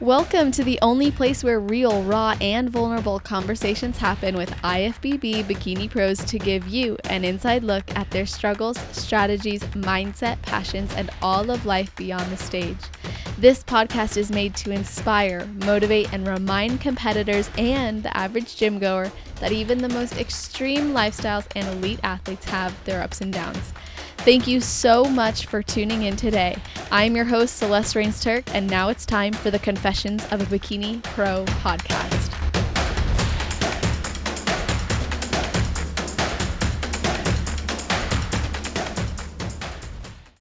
Welcome to the only place where real, raw, and vulnerable conversations happen with IFBB Bikini Pros to give you an inside look at their struggles, strategies, mindset, passions, and all of life beyond the stage. This podcast is made to inspire, motivate, and remind competitors and the average gym goer that even the most extreme lifestyles and elite athletes have their ups and downs. Thank you so much for tuning in today. I'm your host, Celeste Rains-Turk, and now it's time for the Confessions of a Bikini Pro podcast.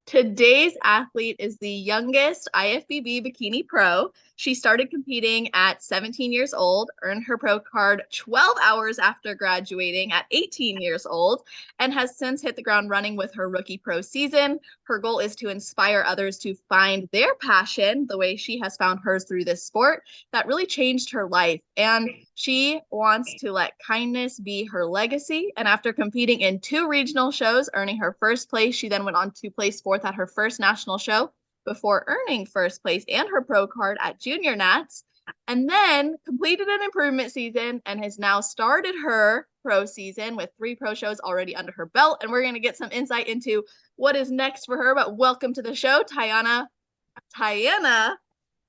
Today's athlete is the youngest IFBB Bikini Pro. She started competing at 17 years old, earned her pro card 12 hours after graduating at 18 years old, and has since hit the ground running with her rookie pro season. Her goal is to inspire others to find their passion the way she has found hers through this sport that really changed her life. And she wants to let kindness be her legacy. And after competing in 2 regional shows, earning her first place, she then went on to place 4th at her first national show before earning first place and her pro card at Junior Nats, and then completed an improvement season and has now started her pro season with 3 pro shows already under her belt. And we're going to get some insight into what is next for her. But welcome to the show, Tianna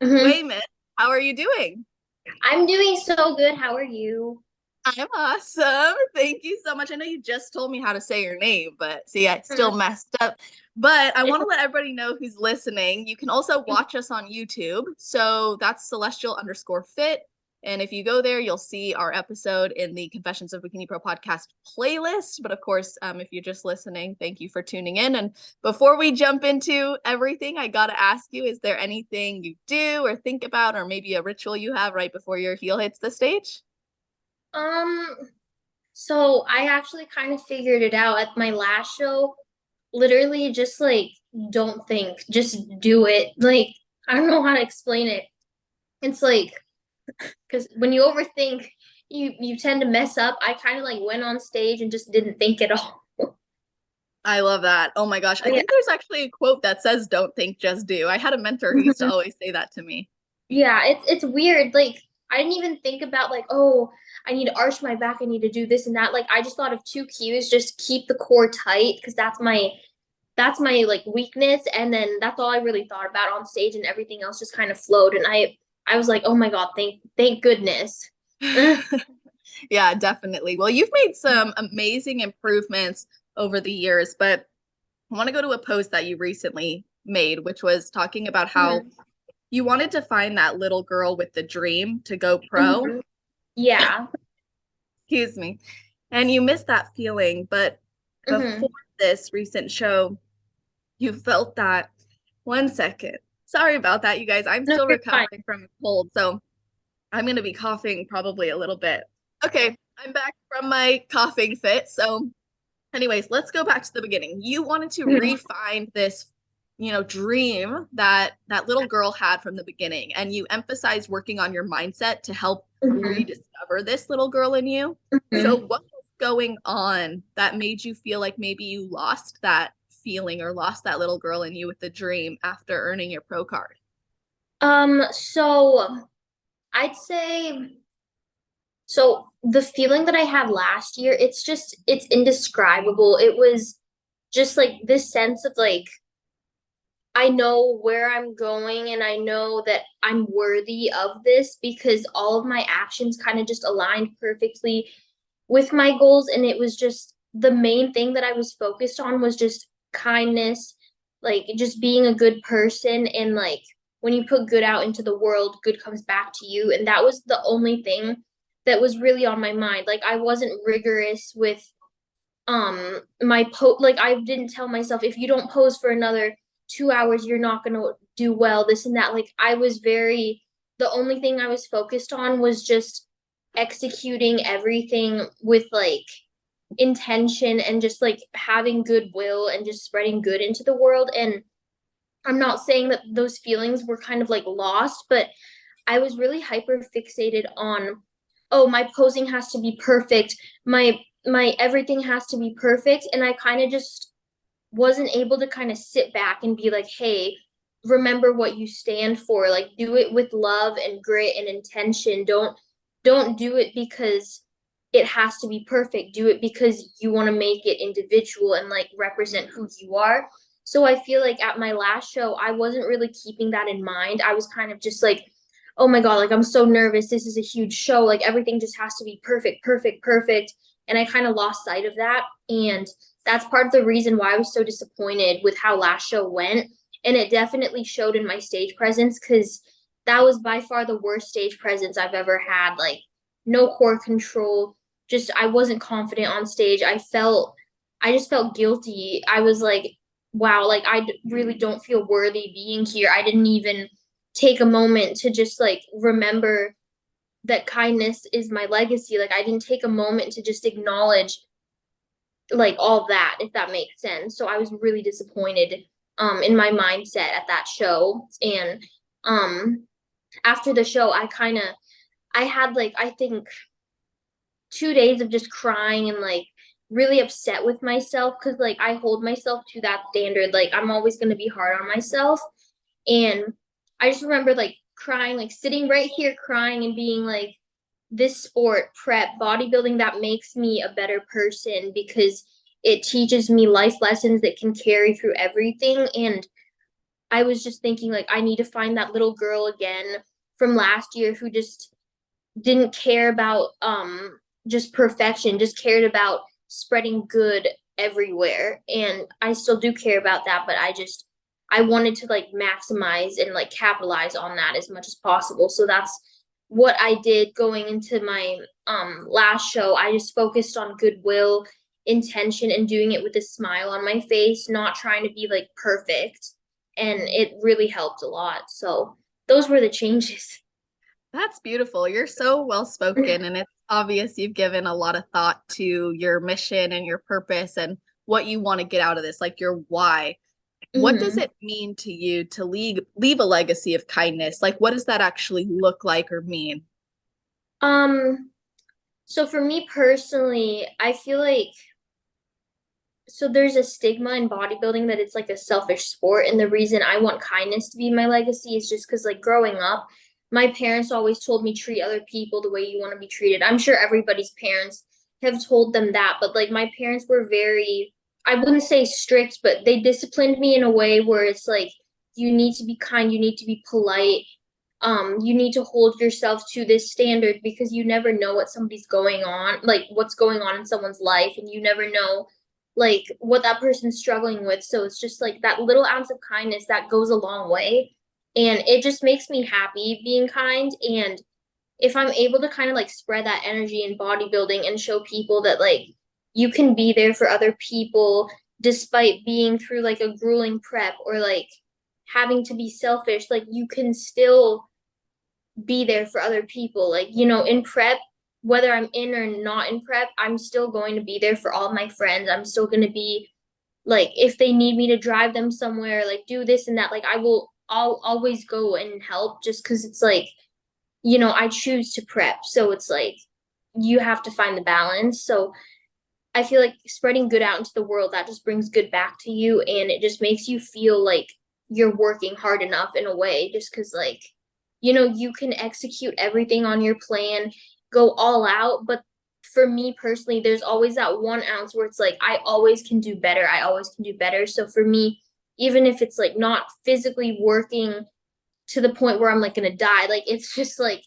Weymouth. How are you doing? I'm doing so good. How are you? I'm awesome. Thank you so much. I know you just told me how to say your name, but see, I still messed up. But I want to let everybody know who's listening. You can also watch us on YouTube. So that's celestial_fit. And if you go there, you'll see our episode in the Confessions of Bikini Pro podcast playlist. But of course, if you're just listening, thank you for tuning in. And before we jump into everything, I got to ask you, is there anything you do or think about, or maybe a ritual you have right before your heel hits the stage? So I actually kind of figured it out at my last show. Literally just like don't think, just do it. Like I don't know how to explain it. It's like because when you overthink, you tend to mess up. I kind of like went on stage and just didn't think at all. I love that. Oh my gosh. I think there's actually a quote that says, "Don't think, just do." I had a mentor who used to always say that to me. Yeah, it's weird. Like I didn't even think about like, oh, I need to arch my back, I need to do this and that. Like I just thought of 2 cues, just keep the core tight because that's my like weakness, and then that's all I really thought about on stage, and everything else just kind of flowed, and I was like, oh my god, thank goodness. Yeah, definitely. Well, you've made some amazing improvements over the years, but I want to go to a post that you recently made, which was talking about how you wanted to find that little girl with the dream to go pro. Yeah. Excuse me. And you missed that feeling, but before this recent show, you felt that. One second. Sorry about that, you guys. I'm No, still you're recovering fine. from a cold, so I'm going to be coughing probably a little bit. Okay, I'm back from my coughing fit. So, anyways, let's go back to the beginning. You wanted to refine this, dream that that little girl had from the beginning, and you emphasized working on your mindset to help rediscover this little girl in you. So, what was going on that made you feel like maybe you lost that feeling or lost that little girl in you with the dream after earning your pro card? So I'd say so the feeling that I had last year, it's indescribable. It was just like this sense of like I know where I'm going and I know that I'm worthy of this because all of my actions kind of just aligned perfectly with my goals, and it was just the main thing that I was focused on was just kindness, like just being a good person, and like when you put good out into the world, good comes back to you, and that was the only thing that was really on my mind. Like I wasn't rigorous with my like I didn't tell myself if you don't pose for another 2 hours you're not going to do well, this and that. Like I was very, the only thing I was focused on was just executing everything with like intention and just like having goodwill and just spreading good into the world. And I'm not saying that those feelings were kind of like lost, but I was really hyper fixated on, oh, my posing has to be perfect, my everything has to be perfect, and I kind of just wasn't able to kind of sit back and be like, hey, remember what you stand for. Like do it with love and grit and intention. Don't do it because it has to be perfect. Do it because you want to make it individual and like represent who you are. So I feel like at my last show, I wasn't really keeping that in mind. I was kind of just like, oh my God, like I'm so nervous. This is a huge show. Like everything just has to be perfect, perfect, perfect. And I kind of lost sight of that. And that's part of the reason why I was so disappointed with how last show went. And it definitely showed in my stage presence because that was by far the worst stage presence I've ever had. Like no core control. Just I wasn't confident on stage. I just felt guilty. I was like, wow, like really don't feel worthy being here. I didn't even take a moment to just like remember that kindness is my legacy. Like I didn't take a moment to just acknowledge like all that, if that makes sense. So I was really disappointed in my mindset at that show. And after the show, I had like I think 2 days of just crying and like really upset with myself because like I hold myself to that standard. Like I'm always gonna be hard on myself. And I just remember like crying, like sitting right here crying and being like, this sport, prep, bodybuilding, that makes me a better person because it teaches me life lessons that can carry through everything. And I was just thinking like I need to find that little girl again from last year who just didn't care about just perfection, just cared about spreading good everywhere. And I still do care about that, but I wanted to like maximize and like capitalize on that as much as possible. So that's what I did going into my last show. I just focused on goodwill, intention, and doing it with a smile on my face, not trying to be like perfect. And it really helped a lot. So those were the changes. That's beautiful. You're so well spoken, and it's obvious you've given a lot of thought to your mission and your purpose and what you want to get out of this, like your why. What does Mm-hmm. it mean to you to leave a legacy of kindness? Like, what does that actually look like or mean? Um, so for me personally, I feel like so there's a stigma in bodybuilding that it's like a selfish sport. And the reason I want kindness to be my legacy is just because like growing up, my parents always told me treat other people the way you want to be treated. I'm sure everybody's parents have told them that, but like my parents were very, I wouldn't say strict, but they disciplined me in a way where it's like you need to be kind, you need to be polite, you need to hold yourself to this standard because you never know what somebody's going on, like what's going on in someone's life, and you never know like what that person's struggling with. So it's just like that little ounce of kindness that goes a long way. And it just makes me happy being kind. And if I'm able to kind of like spread that energy in bodybuilding and show people that like you can be there for other people despite being through like a grueling prep or like having to be selfish, like you can still be there for other people. Like, in prep, whether I'm in or not in prep, I'm still going to be there for all my friends. I'm still going to be like, if they need me to drive them somewhere, like do this and that, like I'll always go and help just because it's like, I choose to prep. So it's like, you have to find the balance. So I feel like spreading good out into the world, that just brings good back to you. And it just makes you feel like you're working hard enough in a way, just because, like, you can execute everything on your plan, go all out. But for me personally, there's always that 1 ounce where it's like, I always can do better. I always can do better. So for me, even if it's like not physically working to the point where I'm like going to die, like, it's just like,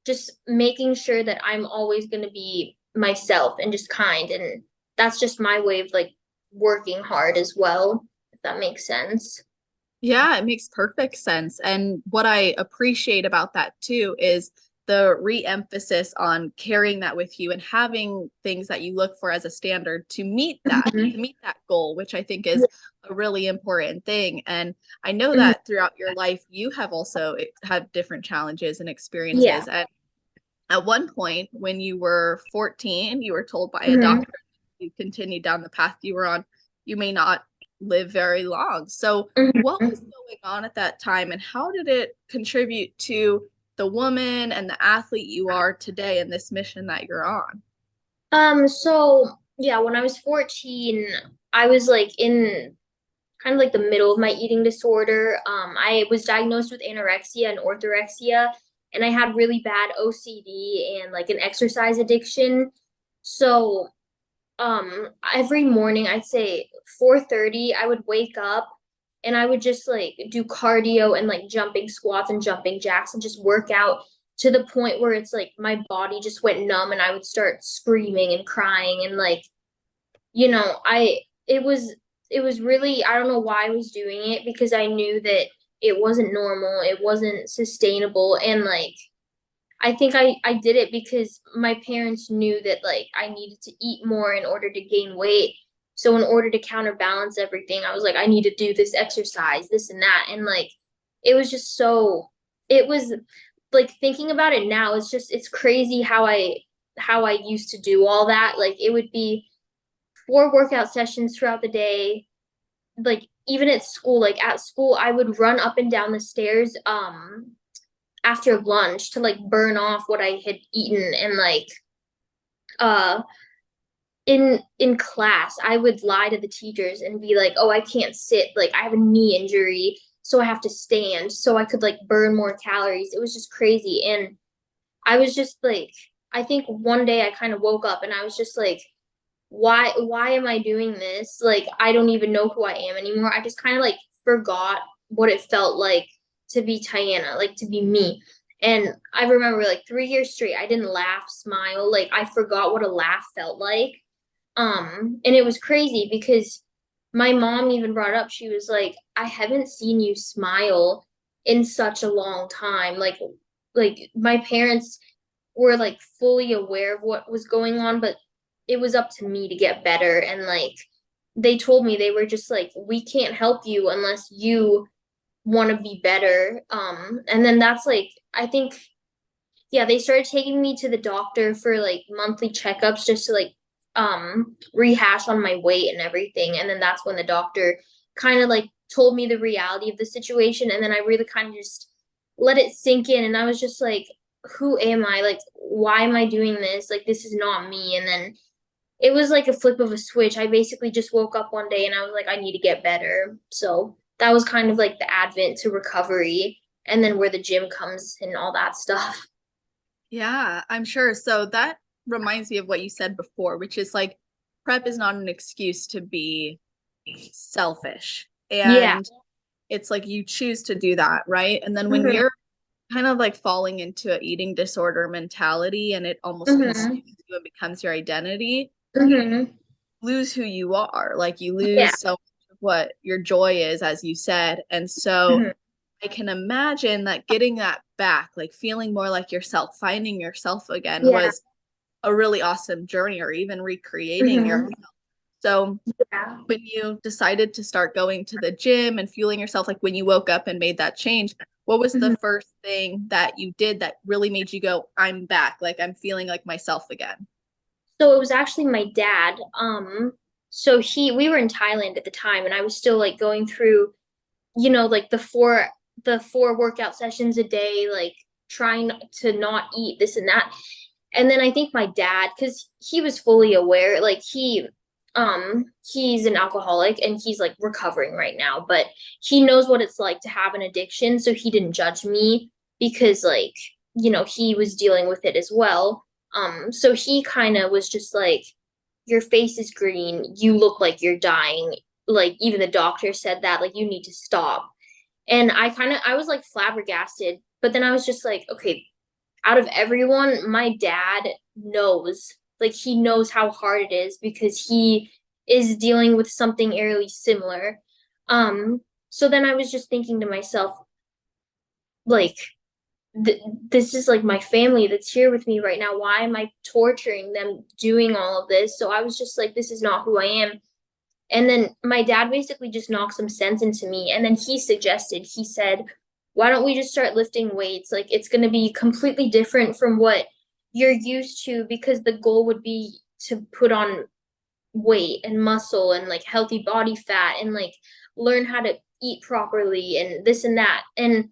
just making sure that I'm always going to be myself and just kind. And that's just my way of like working hard as well, if that makes sense. Yeah, it makes perfect sense. And what I appreciate about that too is the re-emphasis on carrying that with you and having things that you look for as a standard Mhm. to meet that goal, which I think is a really important thing. And I know Mhm. that throughout your life, you have also had different challenges and Yeah. experiences. And at one point, when you were 14, you were told by a Mhm. doctor you continued down the path you were on, you may not live very long. So, what was Mhm. going on at that time, and how did it contribute to the woman and the athlete you are today and this mission that you're on? So yeah, when I was 14, I was like in kind of like the middle of my eating disorder. I was diagnosed with anorexia and orthorexia, and I had really bad OCD and like an exercise addiction. So, every morning, I'd say 4:30, I would wake up and I would just like do cardio and like jumping squats and jumping jacks and just work out to the point where it's like my body just went numb and I would start screaming and crying and like, I it was really, I don't know why I was doing it, because I knew that it wasn't normal, it wasn't sustainable, and like I think I did it because my parents knew that like I needed to eat more in order to gain weight. So in order to counterbalance everything, I was like, I need to do this exercise, this and that. And like it was just so, it was like, thinking about it now, it's crazy how I used to do all that. Like it would be 4 workout sessions throughout the day. Like even at school, I would run up and down the stairs after lunch to like burn off what I had eaten, and like uh in class I would lie to the teachers and be like, oh, I can't sit, like I have a knee injury, so I have to stand so I could like burn more calories. It was just crazy. And I was just like, I think one day I kind of woke up and I was just like, why am I doing this? Like I don't even know who I am anymore. I just kind of like forgot what it felt like to be Tianna, like to be me. And I remember like 3 years straight, I didn't laugh, smile. Like I forgot what a laugh felt like. And it was crazy because my mom even brought up, she was like, I haven't seen you smile in such a long time. Like my parents were like fully aware of what was going on, but it was up to me to get better. And like they told me, they were just like, we can't help you unless you want to be better. And then that's like, I think, yeah, they started taking me to the doctor for like monthly checkups just to like rehash on my weight and everything. And then that's when the doctor kind of like told me the reality of the situation. And then I really kind of just let it sink in. And I was just like, who am I? Like, why am I doing this? Like, this is not me. And then it was like a flip of a switch. I basically just woke up one day and I was like, I need to get better. So that was kind of like the advent to recovery, and then where the gym comes and all that stuff. Yeah, I'm sure. So that reminds me of what you said before, which is like prep is not an excuse to be selfish. Yeah. And it's like you choose to do that, right? And then when Hmm. you're kind of like falling into an eating disorder mentality and it almost Hmm. consumes you and becomes your identity, Hmm. lose who you are. Like you Yeah. lose so much of what your joy is, as you said. And so Hmm. I can imagine that getting that back, like feeling more like yourself, finding yourself again Yeah. was a really awesome journey, or even recreating your. Hmm. So Yeah. when you decided to start going to the gym and fueling yourself, like when you woke up and made that change, what was the Hmm. first thing that you did that really made you go, I'm back, like I'm feeling like myself again? So it was actually my dad. So we were in Thailand at the time, and I was still like going through, like the four workout sessions a day, like trying to not eat this and that. And then I think my dad, because he was fully aware, like he's an alcoholic and he's like recovering right now, but he knows what it's like to have an addiction. So he didn't judge me because like, he was dealing with it as well. So he kind of was just like, your face is green, you look like you're dying. Like even the doctor said that, like, you need to stop. And I was like flabbergasted, but then I was just like, okay, out of everyone, my dad knows, like he knows how hard it is because he is dealing with something eerily similar. So then I was just thinking to myself, like, this is like my family that's here with me right now. Why am I torturing them doing all of this? So I was just like, this is not who I am. And then my dad basically just knocked some sense into me. And then he said, why don't we just start lifting weights? Like it's going to be completely different from what you're used to, because the goal would be to put on weight and muscle and like healthy body fat and like learn how to eat properly and this and that. And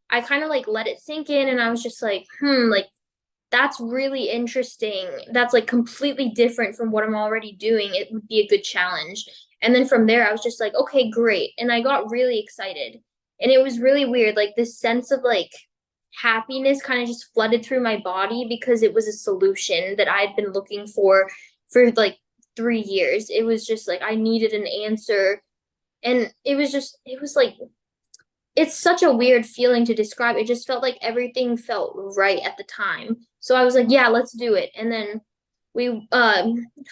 I kind of like let it sink in, and I was just like, like that's really interesting. That's like completely different from what I'm already doing. It would be a good challenge. And then from there, I was just like, okay, great. And I got really excited. And it was really weird. Like this sense of like happiness kind of just flooded through my body because it was a solution that I'd been looking for like 3 years. It was just like I needed an answer. And it was like, it's such a weird feeling to describe. It just felt like everything felt right at the time. So I was like, yeah, let's do it. And then we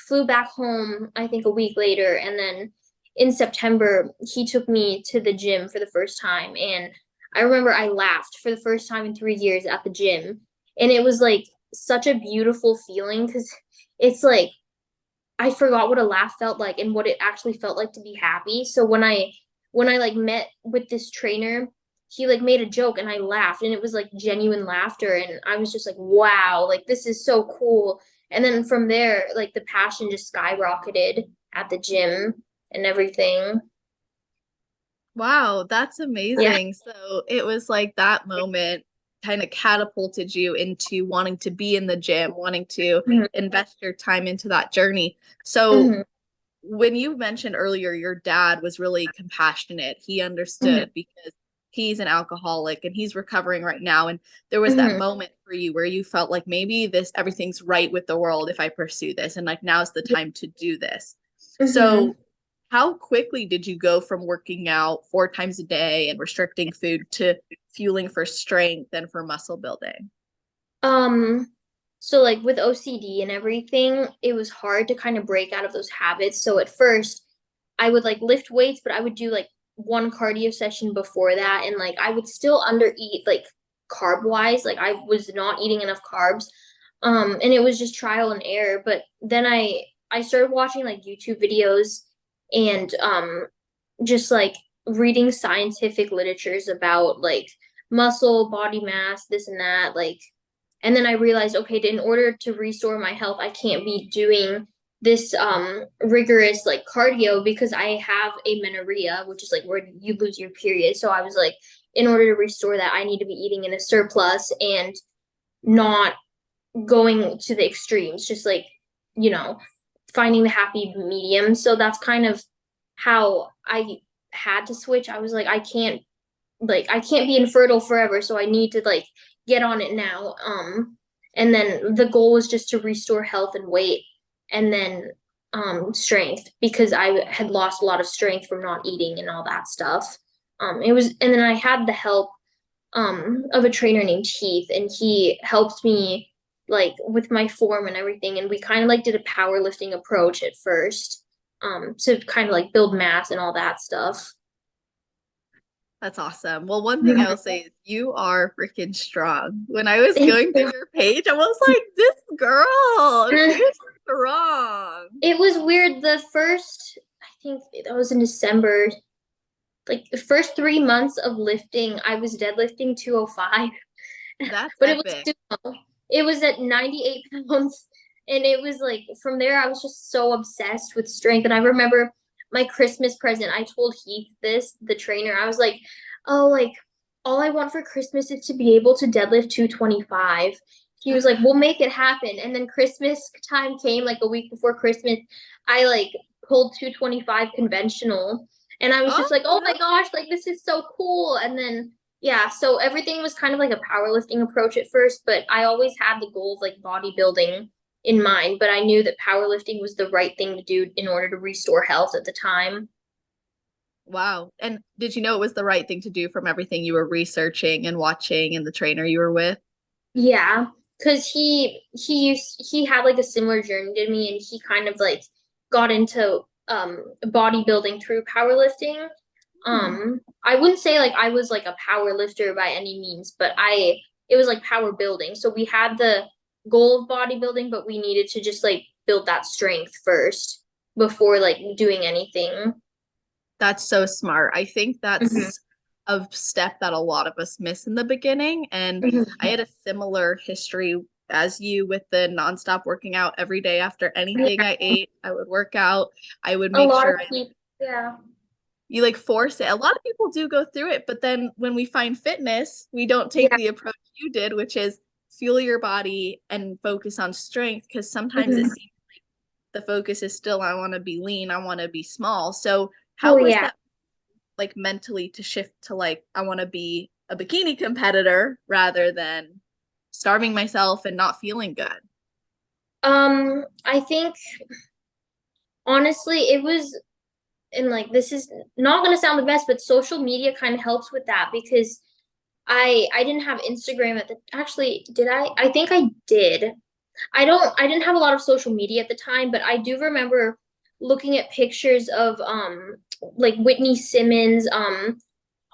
flew back home, I think a week later. And then in September, he took me to the gym for the first time. And I remember I laughed for the first time in 3 years at the gym. And it was like such a beautiful feeling because it's like I forgot what a laugh felt like and what it actually felt like to be happy. So when I like met with this trainer, he like made a joke and I laughed and it was like genuine laughter and I was just like, wow, like this is so cool. And then from there, like the passion just skyrocketed at the gym and everything. Wow, that's Yeah. amazing. So it was like that moment kind of catapulted you into wanting to be in the gym, wanting to Mhm. invest your time into that journey. So Mhm. when you mentioned earlier your dad was really compassionate, he Mhm. understood because he's an alcoholic and he's recovering right now. And there was that Mhm. moment for you where you felt like maybe this everything's right with the world if I pursue this, and like now's the time to do this. Mhm. So how quickly did you go from working out 4 times a day and restricting food to fueling for strength and for muscle building? Um, so like with OCD and everything, it was hard to kind of break out of those habits. So at first, I would like lift weights, but I would do like one cardio session before that, and like I would still under eat like carb wise. Like I was not eating enough carbs. And it was just trial and error. But then I started watching like YouTube videos and just like reading scientific literatures about like muscle, body mass, this and that, like and then I realized, okay, in order to restore my health, I can't be doing this rigorous like cardio because I have amenorrhea, which is like where you lose your period. So I was like, in order to restore that, I need to be eating in a surplus and not going to the extremes, just like, you know, finding the happy medium. So that's kind of how I had to switch. I was like I can't be infertile forever, so I need to like get on it now. And then the goal was just to restore health and weight and then strength because I had lost a lot of strength from not eating and all that stuff. It was and then I had the help of a trainer named Heath and he helped me like with my form and everything and we kind of like did a powerlifting approach at first to kind of like build mass and all that stuff. That's awesome. Well, one thing I will say is you are freaking strong. When I was going through your page, I was like, this girl, she's strong. It was weird. The first, I think that was in December, like the first 3 months of lifting, I was deadlifting 205, That's but it was epic. still, it was at 98 pounds. And it was like, from there, I was just so obsessed with strength. And I remember my Christmas present, I told Heath this, the trainer, I was like, oh, like, all I want for Christmas is to be able to deadlift 225. He was like, we'll make it happen. And then Christmas time came like a week before Christmas. I like pulled 225 conventional. And I was just Oh, like, oh my gosh, like this is so cool. And then yeah, so everything was kind of like a powerlifting approach at first, but I always had the goal of like bodybuilding in mind, but I knew that powerlifting was the right thing to do in order to restore health at the time. wow. And did you know it was the right thing to do from everything you were researching and watching and the trainer you were with? Yeah, because he had like a similar journey to me and he kind of like got into bodybuilding through powerlifting. Hmm. I wouldn't say like I was like a power lifter by any means, but I it was like power building. So we had the goal of bodybuilding, but we needed to just like build that strength first before like doing anything. That's so smart. I think Mhm. that's a step that a lot of us miss in the beginning. And I Mhm. had a similar history as you with the nonstop working out every day after anything Yeah, I ate. I would work out. I would a make lot of sure I people. Yeah. you like force it. A lot of people do go through it, but then when we find fitness, we don't take Yeah. the approach you did, which is fuel your body and focus on strength because sometimes it Mhm. seems the focus is still, I want to be lean, I want to be small. So Oh how was yeah. that like mentally to shift to like, I want to be a bikini competitor rather than starving myself and not feeling good? I think honestly it was, and like this is not going to sound the best, but social media kind of helps with that because I didn't have Instagram at the, actually did I think I did. I didn't have a lot of social media at the time, but I do remember looking at pictures of like Whitney Simmons,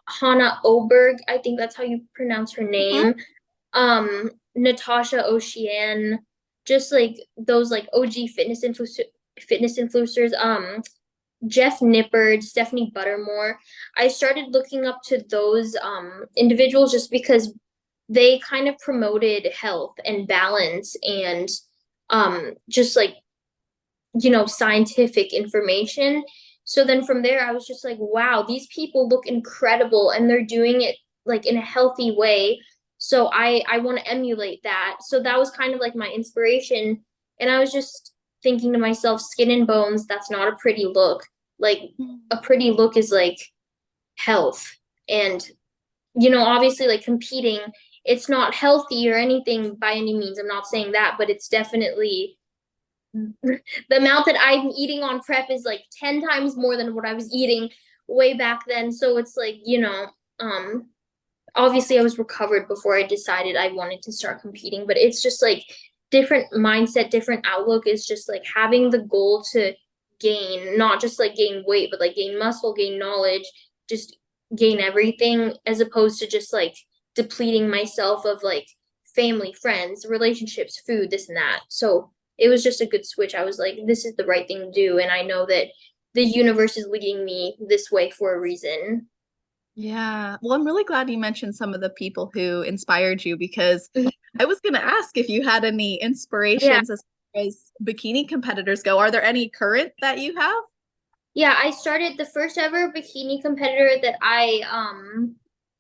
Hannah Oberg, I think that's how you pronounce her Mhm. name. Natasha Ocean, just like those like OG fitness influencers, Jeff Nippard, Stephanie Buttermore. I started looking up to those individuals just because they kind of promoted health and balance and just like, you know, scientific information. So then from there I was just like, wow, these people look incredible and they're doing it like in a healthy way. So I want to emulate that. So that was kind of like my inspiration. And I was just thinking to myself, skin and bones, that's not a pretty look. Like a pretty look is like health. And you know, obviously like competing, it's not healthy or anything by any means. I'm not saying that, but it's definitely the amount that I'm eating on prep is like 10 times more than what I was eating way back then. So it's like, you know, obviously I was recovered before I decided I wanted to start competing, but it's just like different mindset, different outlook is just like having the goal to gain, not just like gain weight, but like gain muscle, gain knowledge, just gain everything as opposed to just like depleting myself of like family, friends, relationships, food, this and that. So it was just a good switch. I was like, this is the right thing to do. And I know that the universe is leading me this way for a reason. Yeah. Well, I'm really glad you mentioned some of the people who inspired you because I was going to ask if you had any Yeah. inspirations as far as bikini competitors go. Are there any current that you have? Yeah, I started the first ever bikini competitor that I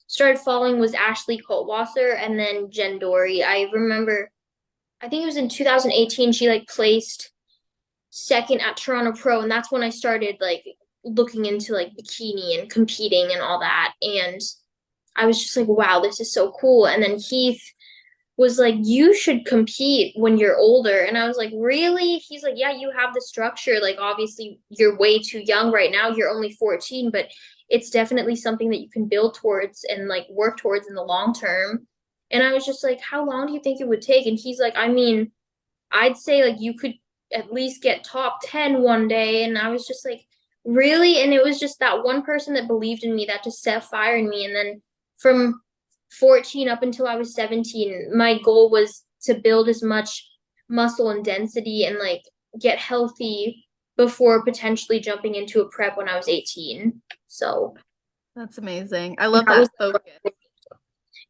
started following was Ashley Coltwasser and then Jen Dory. I remember I think it was in 2018 she like placed second at Toronto Pro and that's when I started like looking into like bikini and competing and all that and I was just like wow, this is so cool. And then Heath was like, you should compete when you're older. And I was like, really? He's like, yeah, you have the structure. Like, obviously, you're way too young right now. You're only 14, but it's definitely something that you can build towards and like work towards in the long term. And I was just like, how long do you think it would take? And he's like, I mean, I'd say like you could at least get top 10 one day. And I was just like, really? And it was just that one person that believed in me that just set fire in me. And then from 14 up until I was 17, my goal was to build as much muscle and density and like get healthy before potentially jumping into a prep when I was 18. So That's amazing. I love that was that focus.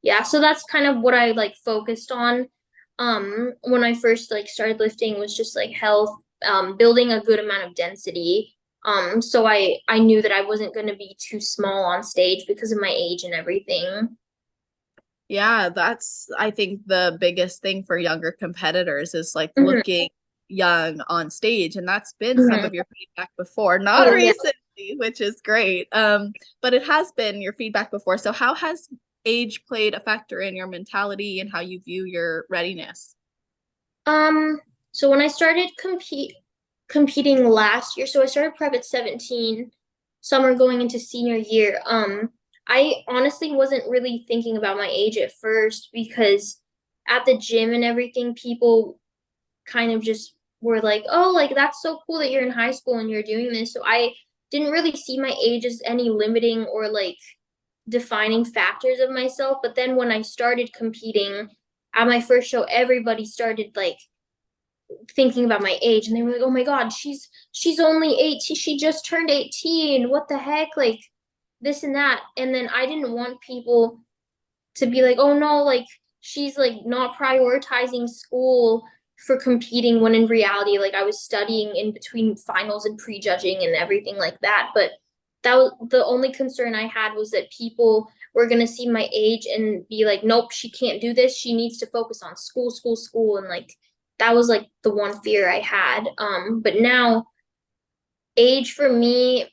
yeah, so that's kind of what I like focused on when I first like started lifting was just like health, building a good amount of density. So I knew that I wasn't going to be too small on stage because of my age and everything. Yeah, that's I think the biggest thing for younger competitors is like Mhm, looking young on stage. And that's been some mhm. of your feedback before, not Oh yeah. recently, which is great. But it has been your feedback before. So how has age played a factor in your mentality and how you view your readiness? Um, so when I started competing last year, so I started prep at 17, summer going into senior year. I honestly wasn't really thinking about my age at first because at the gym and everything, people kind of just were like, "Oh, like that's so cool that you're in high school and you're doing this." So I didn't really see my age as any limiting or like defining factors of myself. But then when I started competing at my first show, everybody started like thinking about my age and they were like, "Oh my God, she's only 18. She just turned 18. What the heck?" Like this and that. And then I didn't want people to be like, "Oh no, like she's like not prioritizing school for competing," when in reality like I was studying in between finals and prejudging and everything like that. But that was the only concern I had was that people were going to see my age and be like, "Nope, she can't do this. She needs to focus on school, school, school." And like that was like the one fear I had. But now age for me,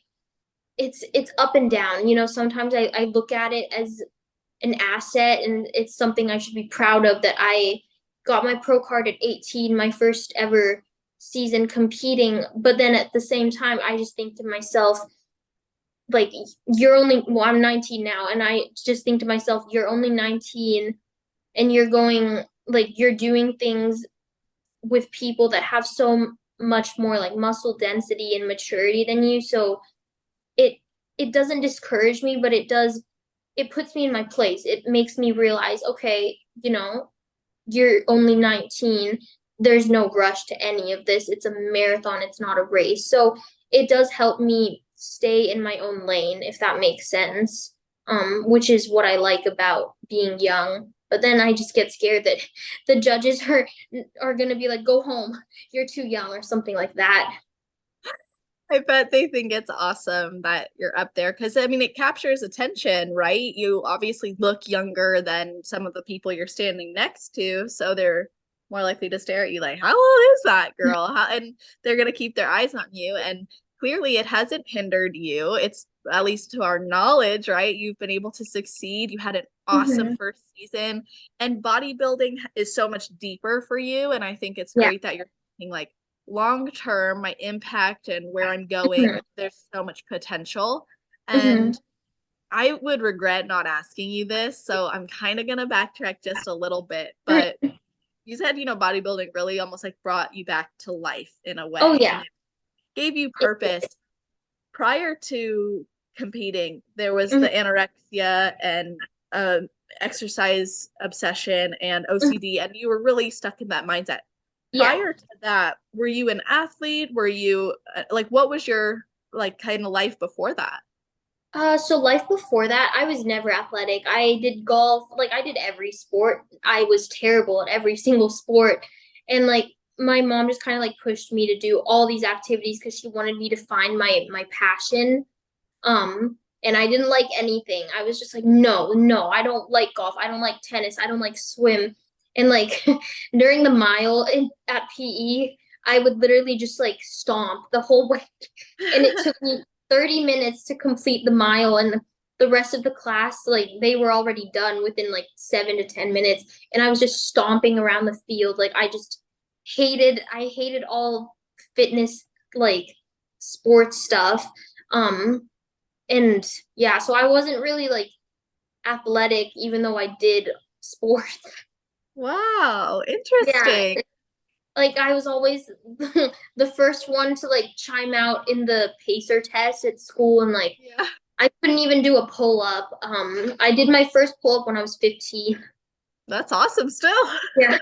it's up and down. Sometimes I look at it as an asset and it's something I should be proud of, that I got my pro card at 18, my first ever season competing. But then at the same time, I just think to myself, like, I'm 19 now, and I just think to myself, you're only 19 and you're going, like, you're doing things with people that have so much more like muscle density and maturity than you. So it it doesn't discourage me, but it puts me in my place. It makes me realize, okay, you're only 19. There's no rush to any of this. It's a marathon, it's not a race. So it does help me stay in my own lane, if that makes sense. Which is what I like about being young. But then I just get scared that the judges are gonna be like, go home, you're too young, or something like that. I bet they think it's awesome that you're up there because I mean it captures attention, right? You obviously look younger than some of the people you're standing next to, so they're more likely to stare at you like, "How old is that girl?" And they're gonna keep their eyes on you. And clearly, it hasn't hindered you. It's at least to our knowledge, right? You've been able to succeed. You had an awesome Mhm. first season, and bodybuilding is so much deeper for you. And I think it's Yeah. great that you're thinking like long term, my impact and where I'm going, Mhm. there's so much potential. Mhm. And I would regret not asking you this, so I'm kind of gonna backtrack just a little bit. But you said, bodybuilding really almost like brought you back to life in a Oh way, and yeah. it gave you It, purpose. Prior to competing, there was mhm. the anorexia and exercise obsession and Mhm. OCD, and you were really stuck in that mindset. Yeah. Prior to that, were you an athlete? Were you like, what was your like kind of life before that? So life before that, I was never athletic. I did golf, like I did every sport. I was terrible at every single sport. And like my mom just kind of like pushed me to do all these activities because she wanted me to find my passion. And I didn't like anything. I was just like, no, no, I don't like golf. I don't like tennis. I don't like swim. And like during the mile at PE, I would literally just like stomp the whole way. And it took me 30 minutes to complete the mile. And the rest of the class, like they were already done within like 7 to 10 minutes. And I was just stomping around the field. Like I hated all fitness, like sports stuff. Um, and yeah, so I wasn't really like athletic, even though I did sports. Wow, Yeah, interesting. like I was always the first one to like chime out in the pacer test at school, and like Yeah, I couldn't even do a pull up. I did my first pull up when I was 15. that's awesome still. Yeah.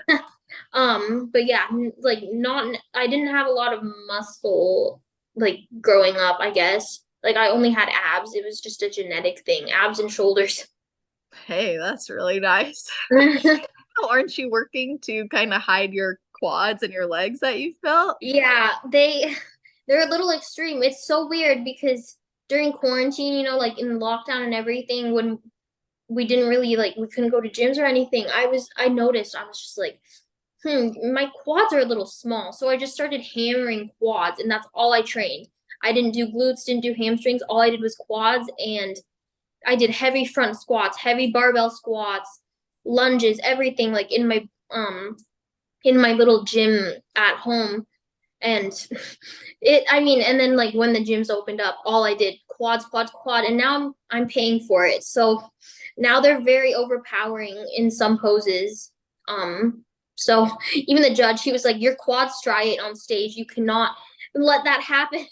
But yeah, like not I didn't have a lot of muscle like growing up, I guess. Like I only had abs. It was just a genetic thing, abs and shoulders. Hey, that's really nice. Oh, aren't you working to kind of hide your quads and your legs that you felt? Yeah, they're a little extreme. It's so weird because during quarantine, like in lockdown and everything, when we didn't really like we couldn't go to gyms or anything, I noticed I was just like, my quads are a little small. So I just started hammering quads, and that's all I trained. I didn't do glutes, didn't do hamstrings. All I did was quads, and I did heavy front squats, heavy barbell squats, lunges, everything like in my little gym at home. And I mean, and then like when the gyms opened up, all I did quads, quads, quad, and now I'm paying for it. So now they're very overpowering in some poses. So even the judge, he was like, "Your quads striate on stage. You cannot let that happen."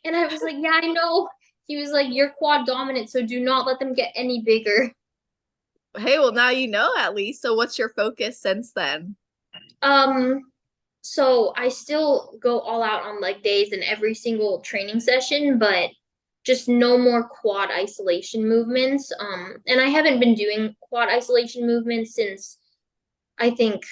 And I was like, "Yeah, I know." He was like, "You're quad dominant, so do not let them get any bigger." Hey, well, now you know at least. So what's your focus since then? Um, so I still go all out on leg days in every single training session, but just no more quad isolation movements. And I haven't been doing quad isolation movements since I think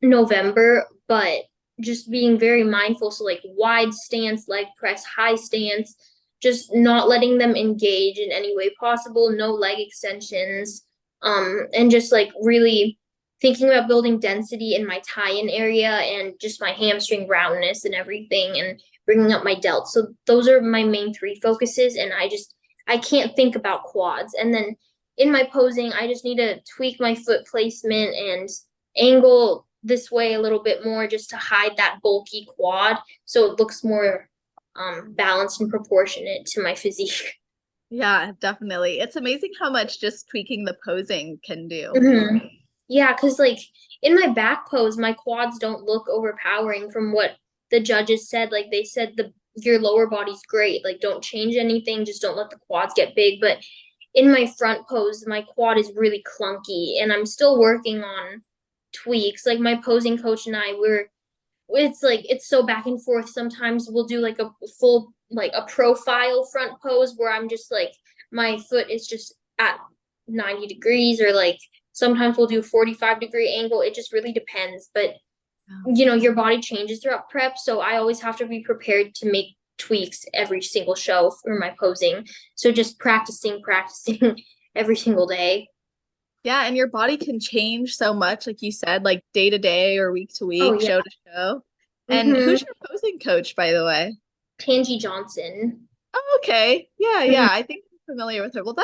November, but just being very mindful. So like wide stance, leg press, high stance, just not letting them engage in any way possible, no leg extensions, and just like really thinking about building density in my tie-in area and just my hamstring roundness and everything and bringing up my delt. So those are my main three focuses. And I can't think about quads. And then in my posing, I just need to tweak my foot placement and angle this way a little bit more just to hide that bulky quad so it looks more balanced and proportionate to my physique. Yeah, definitely. It's amazing how much just tweaking the posing can do. Mhm. Yeah, because like in my back pose, my quads don't look overpowering from what the judges said. Like they said the your lower body's great. Like don't change anything, just don't let the quads get big. But in my front pose, my quad is really clunky and I'm still working on tweaks. Like my posing coach and I, it's like it's so back and forth. Sometimes we'll do like a full like a profile front pose where I'm just like my foot is just at 90 degrees, or like sometimes we'll do a 45-degree angle. It just really depends. But you know, your body changes throughout prep, so I always have to be prepared to make tweaks every single show for my posing. So just practicing every single day. Yeah, and your body can change so much, like you said, like day to day or week to Oh week, yeah. show to show. And Mm-hmm. who's your posing coach, by the way? Tangi Johnson. Oh, okay. Yeah, Mhm. yeah. I think I'm familiar with her. Well,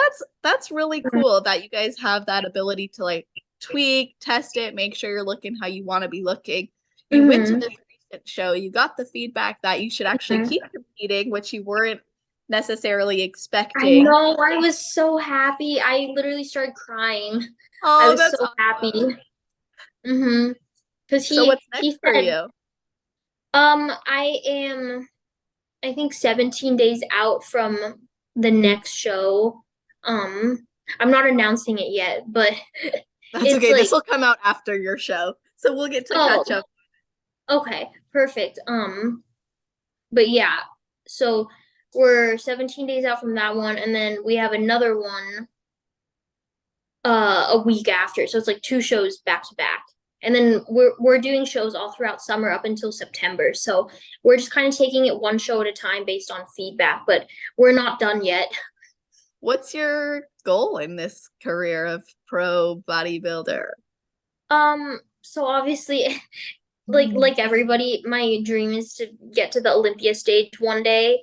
that's really cool that you guys have that ability to like tweak, test it, make sure you're looking how you want to be looking. You went to Mhm. this recent show, you got the feedback that you should actually Mhm. keep competing, which you weren't necessarily I expecting. know, I was so happy. I literally started crying. I Oh, was that's so happy. awesome. Mm-hmm. Because So what's he next for said, you? I am, I think 17 days out from the next show. Um, I'm not announcing it yet, but That's it's okay. This like, will come out after your show. So we'll get to oh, catch up. okay, perfect. But yeah, so we're 17 days out from that one, and then we have another one a week after. So it's like two shows back to back. And then we're doing shows all throughout summer up until September. So we're just kind of taking it one show at a time based on feedback, but we're not done yet. What's your goal in this career of pro bodybuilder? So obviously like everybody, my dream is to get to the Olympia stage one day.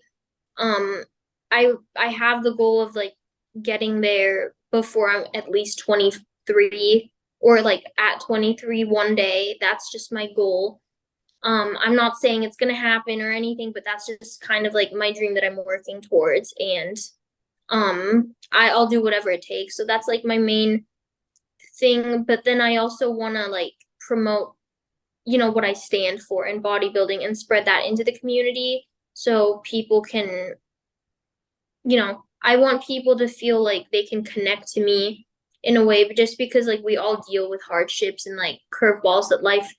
Um I have the goal of like getting there before I'm at least 23, or like at 23 one day. That's just my goal. I'm not saying it's gonna happen or anything, but that's just kind of like my dream that I'm working towards. And I'll do whatever it takes. So that's like my main thing. But then I also wanna like promote, you know, what I stand for in bodybuilding and spread that into the community so people can, you know, I want people to feel like they can connect to me in a way, but just because like we all deal with hardships and like curveballs that life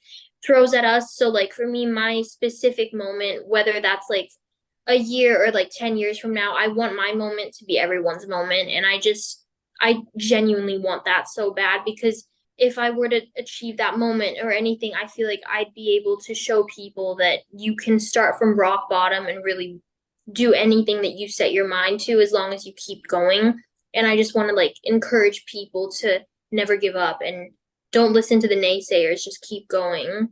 throws at us. So like for me, my specific moment, whether that's like a year or like 10 years from now, I want my moment to be everyone's moment. And I genuinely want that so bad, because if I were to achieve that moment or anything, I feel like I'd be able to show people that you can start from rock bottom and really do anything that you set your mind to as long as you keep going. And I just want to like encourage people to never give up and don't listen to the naysayers, just keep going.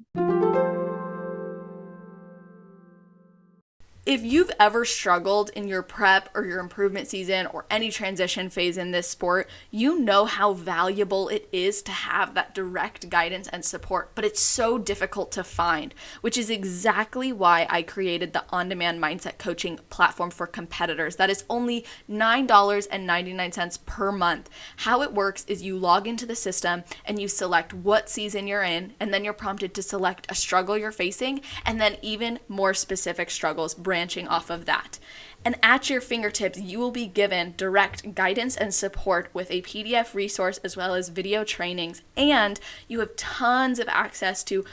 If you've ever struggled in your prep or your improvement season or any transition phase in this sport, you know how valuable it is to have that direct guidance and support, but it's so difficult to find, which is exactly why I created the on-demand mindset coaching platform for competitors. That is only $9.99 per month. How it works is you log into the system and you select what season you're in, and then you're prompted to select a struggle you're facing, and then even more specific struggles branching off of that. And at your fingertips, you will be given direct guidance and support with a PDF resource as well as video trainings. And you have tons of access to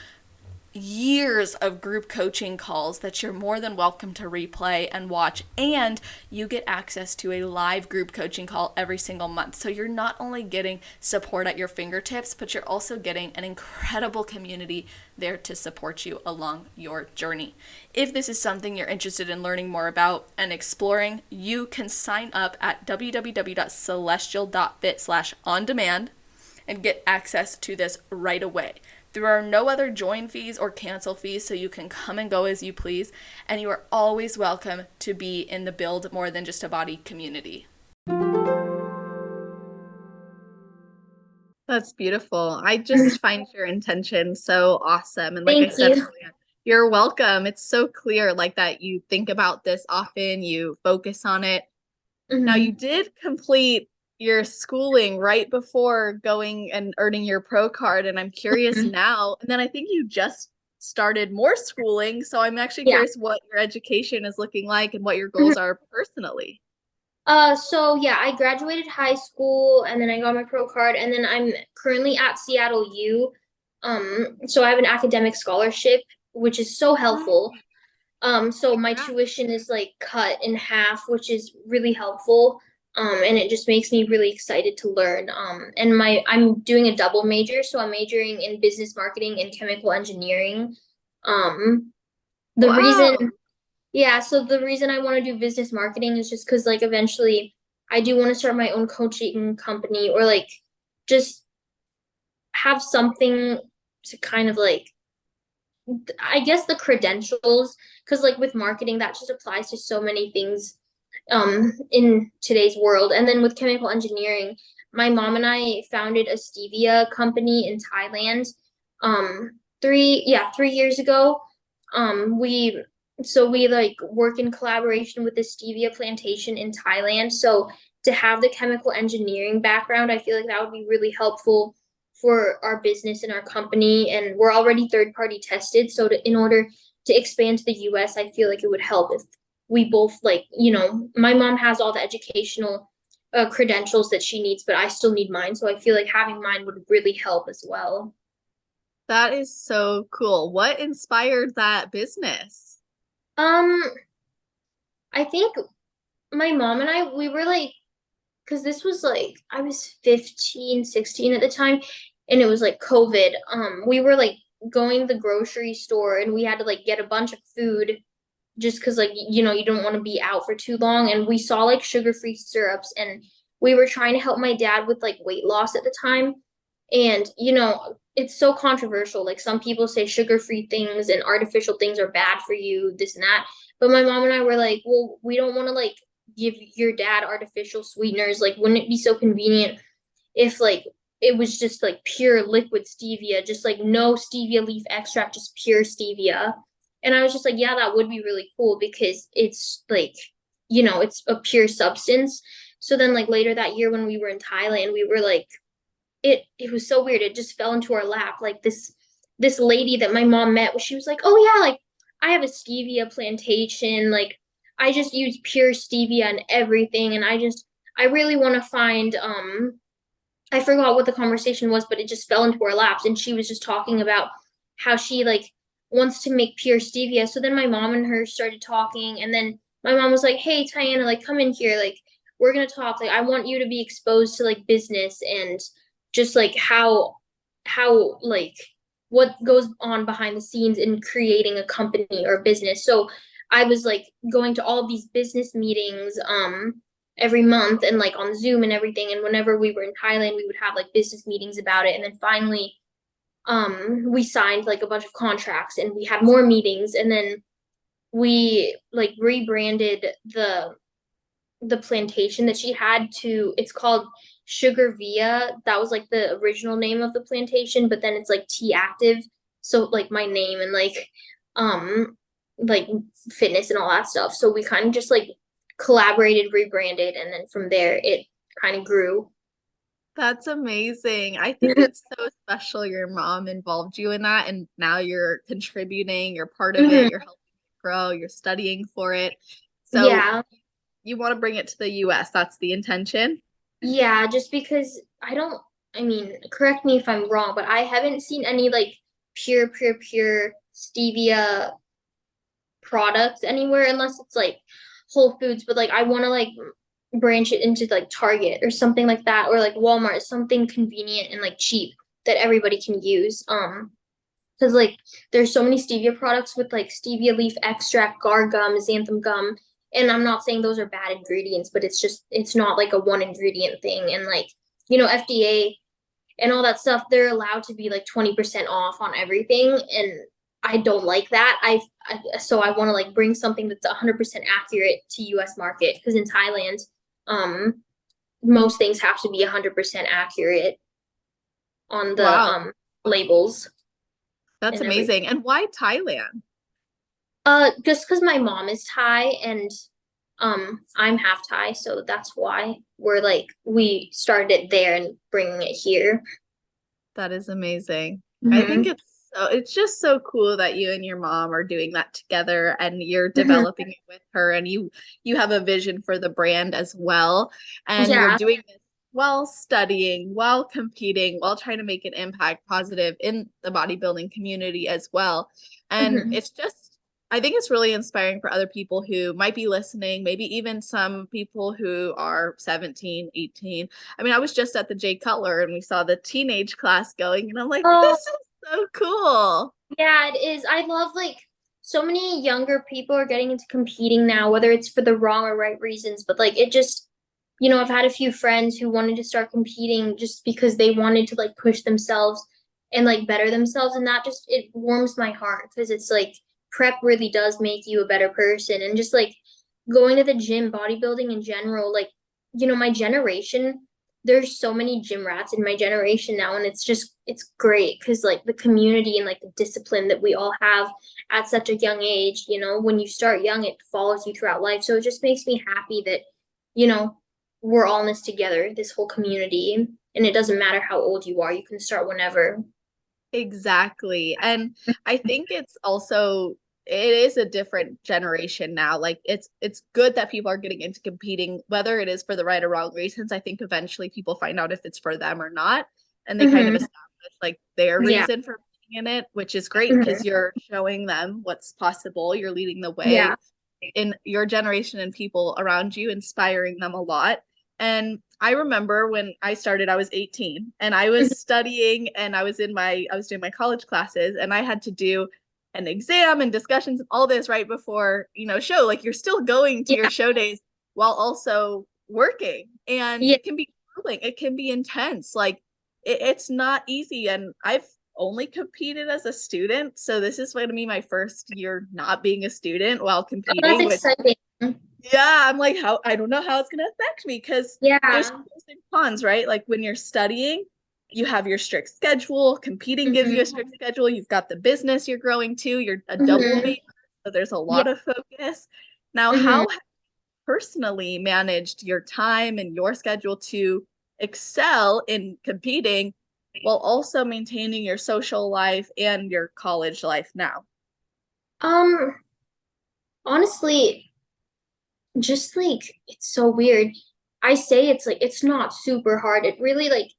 years of group coaching calls that you're more than welcome to replay and watch, and you get access to a live group coaching call every single month. So you're not only getting support at your fingertips, but you're also getting an incredible community there to support you along your journey. If this is something you're interested in learning more about and exploring, you can sign up at www.celestial.fit/on-demand. and get access to this right away. There are no other join fees or cancel fees, so you can come and go as you please, and you are always welcome to be in the Build More Than Just a Body community. That's beautiful. I just find your intention so awesome. And like I Thank said you. earlier, you're welcome. It's so clear, like that you think about this often, you focus on it. Now, you Mhm. did complete your schooling right before going and earning your pro card, and I'm curious Mhm. now. And then I think you just started more schooling, so I'm actually Yeah. curious what your education is looking like and what your goals are personally. So yeah, I graduated high school and then I got my pro card and then I'm currently at Seattle U. So I have an academic scholarship, which is so helpful. So my Congrats. tuition is like cut in half, which is really helpful. And it just makes me really excited to learn. And I'm doing a double major, so I'm majoring in business marketing and chemical engineering. Um, the reason Wow. Yeah, so the reason I want to do business marketing is just because like eventually I do want to start my own coaching company or like just have something to kind of like I guess the credentials because like with marketing that just applies to so many things in today's world. And then with chemical engineering, my mom and I founded a stevia company in Thailand 3 years ago. We so we like work in collaboration with the stevia plantation in Thailand. So to have the chemical engineering background, I feel like that would be really helpful for our business and our company. And we're already third party tested. So in order to expand to the US, I feel like it would help if we both like, my mom has all the educational credentials that she needs, but I still need mine. So I feel like having mine would really help as well. That is so cool. What inspired that business? Um, I think my mom and we were like, because this was like, I was 15, 16 at the time, and it was like COVID. We were like going to the grocery store and we had to like get a bunch of food just because like you don't want to be out for too long, and we saw like sugar-free syrups and we were trying to help my dad with like weight loss at the time. And it's so controversial, like some people say sugar-free things and artificial things are bad for you, this and that, but my mom and I were like, well, we don't want to like give your dad artificial sweeteners. Like wouldn't it be so convenient if like it was just like pure liquid stevia, just like no stevia leaf extract, just pure stevia. And I was just like, yeah, that would be really cool because it's like, it's a pure substance. So then like later that year when we were in Thailand, we were like, it was so weird. It just fell into our lap. Like this lady that my mom met, she was like, oh yeah, like I have a stevia plantation. Like I just use pure stevia and everything. And I really want to find I forgot what the conversation was, but it just fell into our laps. And she was just talking about how she like wants to make pure stevia. So then my mom and her started talking, and then my mom was like, "Hey, Tianna, like come in here. Like we're gonna talk. Like I want you to be exposed to like business and just like how like what goes on behind the scenes in creating a company or a business." So I was like going to all of these business meetings every month and like on Zoom and everything. And whenever we were in Thailand, we would have like business meetings about it. And then finally, we signed like a bunch of contracts and we had more meetings. And then we like rebranded the plantation that she had to, it's called Sugar Via. That was like the original name of the plantation, but then it's like T Active. So like my name and like fitness and all that stuff. So we kind of just like collaborated, rebranded, and then from there it kind of grew. That's amazing. I think it's so special your mom involved you in that, and now you're contributing, you're part of it, Mhm. you're helping it grow, you're studying for it. So Yeah. you want to bring it to the US. That's the intention. Yeah, just because I mean, correct me if I'm wrong, but I haven't seen any like pure stevia products anywhere unless it's like Whole Foods, but like I want to like branch it into like Target or something like that, or like Walmart, something convenient and like cheap that everybody can use. Because like there's so many stevia products with like stevia leaf extract, guar gum, xanthan gum, and I'm not saying those are bad ingredients, but it's not like a one ingredient thing. And like FDA and all that stuff, they're allowed to be like 20% off on everything. And I don't like that. So I want to like bring something that's 100% accurate to US market, because in Thailand, most things have to be 100% accurate on the Wow, labels that's and everything. amazing. And why Thailand? Just because my mom is Thai and I'm half Thai, so that's why we started it there and bringing it here. That is amazing. I think Mm-hmm. it's just so cool that you and your mom are doing that together and you're Mm-hmm. developing it with her, and you have a vision for the brand as well, and you're Yeah. doing this while studying, while competing, while trying to make an impact positive in the bodybuilding community as well. And Mm-hmm. it's just I think it's really inspiring for other people who might be listening, maybe even some people who are 17, 18. I mean, I was just at the Jay Cutler and we saw the teenage class going, and I'm like, Oh, this is so cool. yeah, it is. I love like so many younger people are getting into competing now, whether it's for the wrong or right reasons, but like it just, I've had a few friends who wanted to start competing just because they wanted to like push themselves and like better themselves. And that just, it warms my heart, because it's like prep really does make you a better person. And just like going to the gym, bodybuilding in general, like, my generation, there's so many gym rats in my generation now. And it's great because like the community and like the discipline that we all have at such a young age, when you start young, it follows you throughout life. So it just makes me happy that, you know, we're all in this together, this whole community. And it doesn't matter how old you are, you can start whenever. Exactly. And I think it is a different generation now. Like it's good that people are getting into competing, whether it is for the right or wrong reasons. I think eventually people find out if it's for them or not, and they kind of Mm-hmm. establish like their Yeah. reason for being in it, which is great Mm-hmm. because you're showing them what's possible. You're leading the Yeah. way in your generation and people around you, inspiring them a lot. And I remember when I started, I was 18 and I was studying and I was doing my college classes, and I had to do an exam and discussions and all this right before, show. Like you're still going to your Yeah. show days while also working. And Yeah. it can be grueling. It can be intense. Like it's not easy. And I've only competed as a student. So this is going to be my first year not being a student while Oh, that's competing, which exciting. yeah, I'm like, how I don't know how it's gonna affect me because there's Yeah. pros and cons, right? Like when you're studying, you have your strict schedule, competing gives you a Mm-hmm. strict schedule, you've got the business you're growing to, you're a double Mm-hmm. major, so there's a Yeah. lot of focus. Now, Mm-hmm. how have you personally managed your time and your schedule to excel in competing while also maintaining your social life and your college life now? Um, Honestly, just like it's so weird. I say it's like it's not super hard. It really like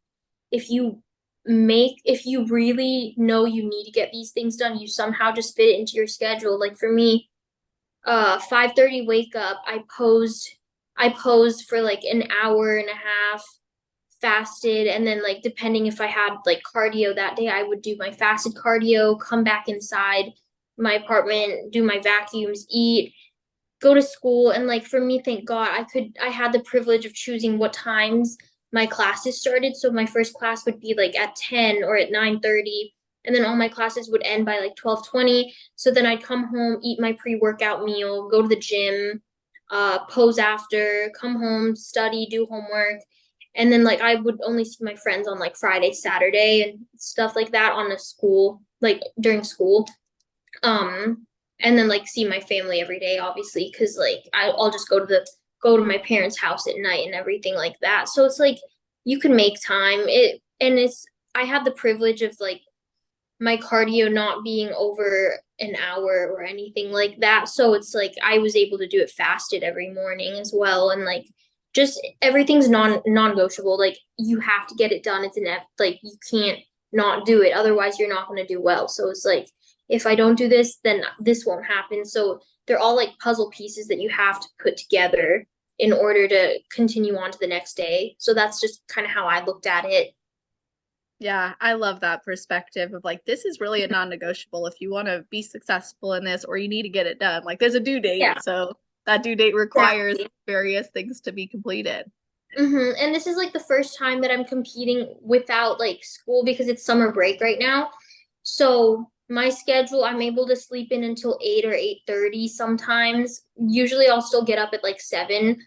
if you if you really know you need to get these things done, you somehow just fit it into your schedule. Like for me, 5:30 wake up, I posed for like an hour and a half, fasted, and then like depending if I had like cardio that day, I would do my fasted cardio, come back inside my apartment, do my vacuums, eat, go to school. And like for me, thank God, I had the privilege of choosing what times my classes started. So my first class would be like at 10 or at 9:30, and then all my classes would end by like 12:20. So then I'd come home, eat my pre-workout meal, go to the gym, pose after, come home, study, do homework. And then like I would only see my friends on like Friday, Saturday and stuff like that on a school, like during school. Um, and then like see my family every day, obviously, because like I'll just go to my parents' house at night and everything like that. So it's like you can make time. I had the privilege of like my cardio not being over an hour or anything like that. So it's like I was able to do it fasted every morning as well. And like just everything's non-negotiable. Like you have to get it done. Like you can't not do it. Otherwise you're not going to do well. So it's like if I don't do this, then this won't happen. So they're all like puzzle pieces that you have to put together in order to continue on to the next day. So that's just kind of how I looked at it. Yeah, I love that perspective of like, this is really a non-negotiable if you want to be successful in this or you need to get it done. Like, there's a due date. Yeah, So that due date requires exactly. various things to be completed. And this is like the first time that I'm competing without like school because it's summer break right now. So my schedule, I'm able to sleep in until 8 or 8:30 sometimes. Usually I'll still get up at like 7,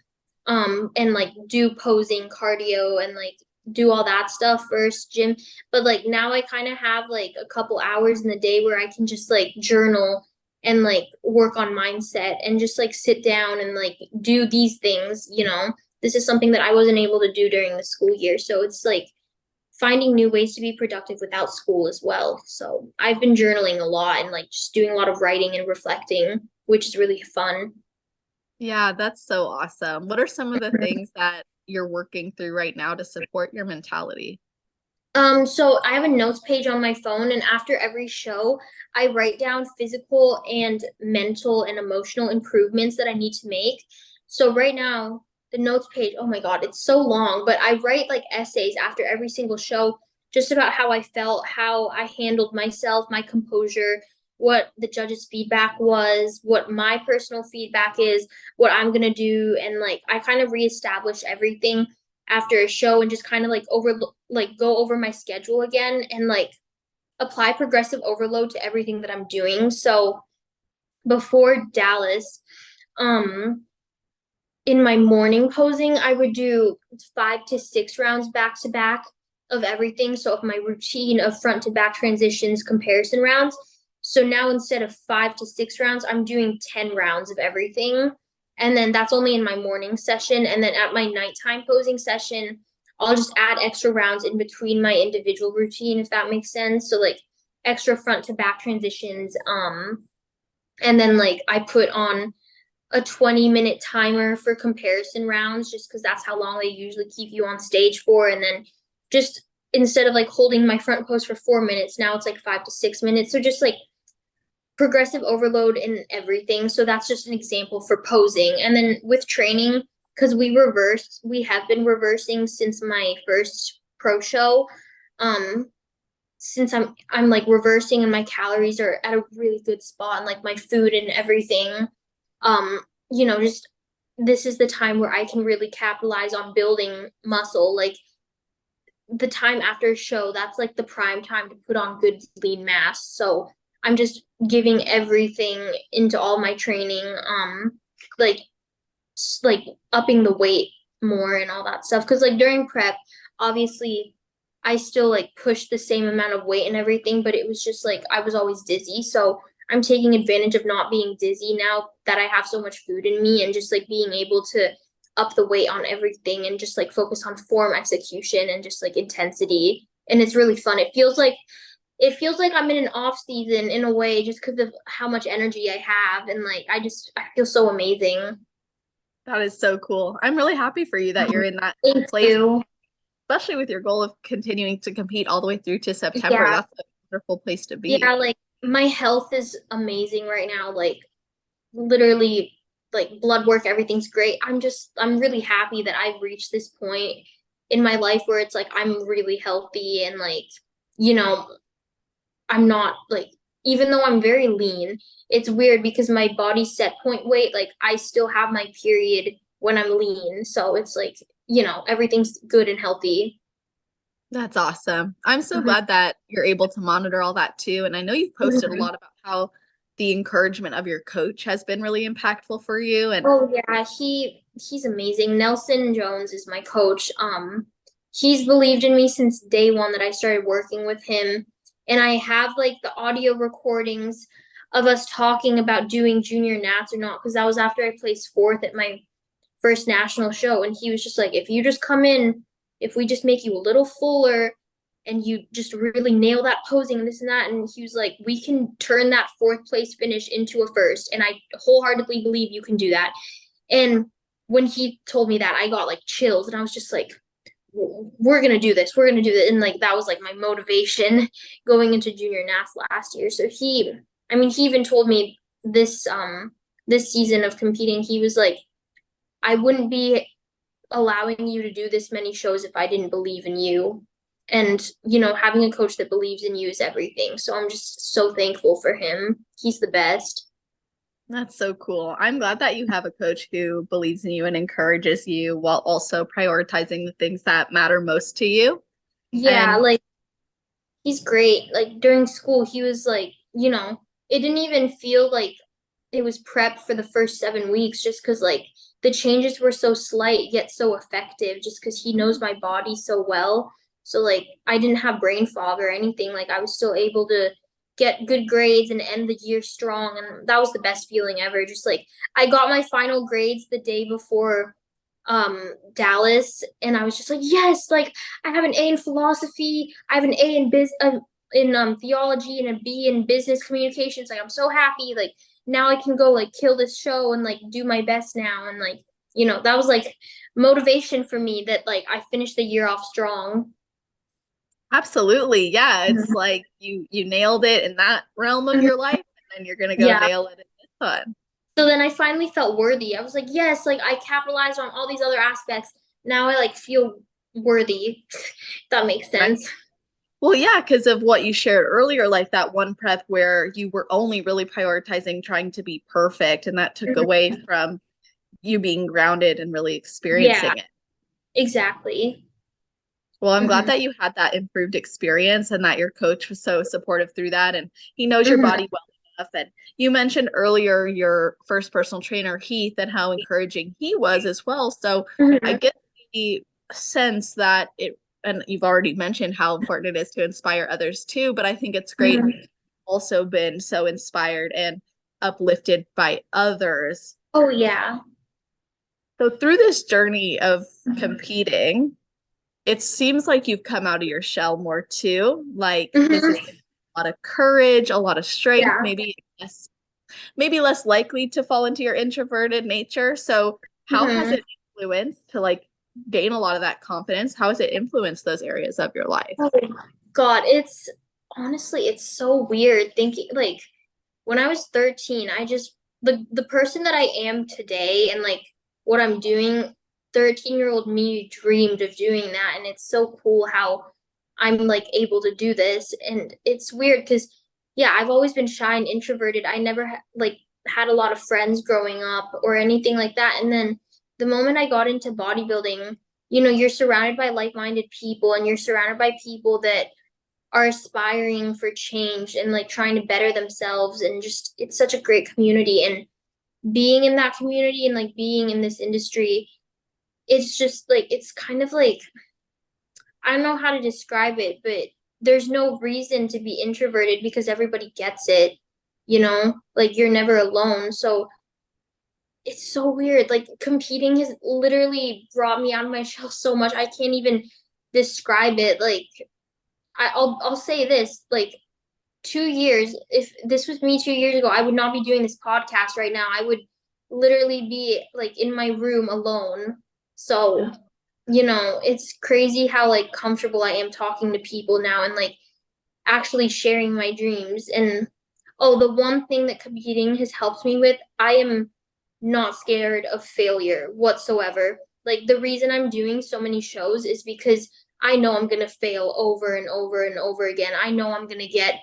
and like do posing, cardio, and like do all that stuff first, gym. But like now I kind of have like a couple hours in the day where I can just like journal and like work on mindset and just like sit down and like do these things, this is something that I wasn't able to do during the school year. So it's like finding new ways to be productive without school as well. So I've been journaling a lot and like just doing a lot of writing and reflecting, which is really fun. Yeah, that's so awesome. What are some of the things that you're working through right now to support your mentality? So I have a notes page on my phone, and after every show, I write down physical and mental and emotional improvements that I need to make. So right now, the notes page, oh my God, it's so long, but I write like essays after every single show just about how I felt, how I handled myself, my composure, what the judges' feedback was, what my personal feedback is, what I'm gonna do, and like I kind of reestablish everything after a show and just kind of like go over my schedule again and like apply progressive overload to everything that I'm doing. So before Dallas, um in my morning posing, I would do 5 to 6 rounds back to back of everything. So of my routine of front to back transitions, comparison rounds. So now instead of 5 to 6 rounds, I'm doing 10 rounds of everything. And then that's only in my morning session. And then at my nighttime posing session, I'll just add extra rounds in between my individual routine, if that makes sense. So like extra front to back transitions. And then like I put on a 20-minute timer for comparison rounds just because that's how long they usually keep you on stage for. And then just instead of like holding my front pose for 4 minutes, now it's like 5 to 6 minutes. So just like progressive overload in everything. So that's just an example for posing. And then with training, because we have been reversing since my first pro show. Since I'm like reversing and my calories are at a really good spot and like my food and everything, just this is the time where I can really capitalize on building muscle. Like the time after a show, that's like the prime time to put on good lean mass. So I'm just giving everything into all my training, like like upping the weight more and all that stuff. Because like during prep, obviously I still like pushed the same amount of weight and everything, but it was just like I was always dizzy. So I'm taking advantage of not being dizzy now that I have so much food in me and just like being able to up the weight on everything and just like focus on form execution and just like intensity. And it's really fun. It feels like I'm in an off season in a way just because of how much energy I have and like I feel so amazing. That is so cool. I'm really happy for you that you're in that Thank place, you. especially with your goal of continuing to compete all the way through to September. Yeah. That's a wonderful place to Yeah, be. like my health is amazing right now. Like literally like blood work, everything's great. I'm really happy that I've reached this point in my life where it's like I'm really healthy and like, you know, I'm not like even though I'm very lean, it's weird because my body set point weight, like I still have my period when I'm lean. So it's like, everything's good and healthy. That's awesome. I'm so Mhm. glad that you're able to monitor all that too. And I know you've posted a Mhm. lot about how the encouragement of your coach has been really impactful for you. And Oh yeah, he's amazing. Nelson Jones is my coach. He's believed in me since day one that I started working with him. And I have like the audio recordings of us talking about doing junior nats or not, because that was after I placed fourth at my first national show. And he was just like, if you just come in, if we just make you a little fuller and you just really nail that posing and this and that. And he was like, we can turn that fourth place finish into a first. And I wholeheartedly believe you can do that. And when he told me that, I got like chills and I was just like, we're gonna do this. We're gonna do it. And like that was like my motivation going into junior nats last year. So he even told me this season of competing, he was like, I wouldn't be allowing you to do this many shows if I didn't believe in you. And, having a coach that believes in you is everything. So I'm just so thankful for him. He's the best. That's so cool. I'm glad that you have a coach who believes in you and encourages you while also prioritizing the things that matter most to you. Yeah, And like he's great. Like during school, he was like, it didn't even feel like it was prep for the first 7 weeks just because like the changes were so slight yet so effective just because he knows my body so well. So like I didn't have brain fog or anything. Like I was still able to get good grades and end the year strong. And that was the best feeling ever. Just like I got my final grades the day before Dallas, and I was just like, yes, like I have an A in philosophy, I have an A in theology and a B in business communications. Like I'm so happy. Like now I can go like kill this show and like do my best now. And like, that was like motivation for me that like I finished the year off strong. absolutely, yeah, it's Mhm. like you nailed it in that realm of Mhm. your life, and then you're gonna go Yeah. nail it in this one. So then I finally felt worthy. I was like, yes, like I capitalized on all these other aspects. Now I like feel worthy. If that makes Right. sense. Well, yeah, because of what you shared earlier, like that one prep where you were only really prioritizing trying to be perfect, and that took Mhm. away from you being grounded and really Yeah, experiencing it. exactly. Well, I'm glad Hmm. that you had that improved experience and that your coach was so supportive through that and he knows your Hmm. body well enough. And you mentioned earlier your first personal trainer, Heath, and how encouraging he was as well. So I Hmm. get the sense that and you've already mentioned how important it is to inspire others too, but I think it's great Hmm. also been so inspired and uplifted by others. Oh yeah. So through this journey of Hmm. competing, it seems like you've come out of your shell more too. Like this has Hmm. given you a lot of courage, a lot of strength, Yeah. maybe less likely to fall into your introverted nature. So how has Hmm. it influenced to like gain a lot of that confidence? How has it influenced those areas of your life? Oh God, it's honestly, it's so weird thinking like when I was 13, I just the person that I am today and like what I'm doing, 13-year-old me dreamed of doing that. And it's so cool how I'm like able to do this. And it's weird because yeah, I've always been shy and introverted. I never like had a lot of friends growing up or anything like that. And then the moment I got into bodybuilding, you're surrounded by like-minded people and you're surrounded by people that are aspiring for change and like trying to better themselves, and just it's such a great community. And being in that community and like being in this industry, it's just like it's kind of like I don't know how to describe it, but there's no reason to be introverted because everybody gets it, like you're never alone. So it's so weird. Like competing has literally brought me out of my shell so much. I can't even describe it. Like I'll say this, like 2 years, if this was me 2 years ago, I would not be doing this podcast right now. I would literally be like in my room alone. So, it's crazy how like comfortable I am talking to people now and like actually sharing my dreams. And oh, the one thing that competing has helped me with, I am not scared of failure whatsoever. Like the reason I'm doing so many shows is because I know I'm going to fail over and over and over again. I know I'm going to get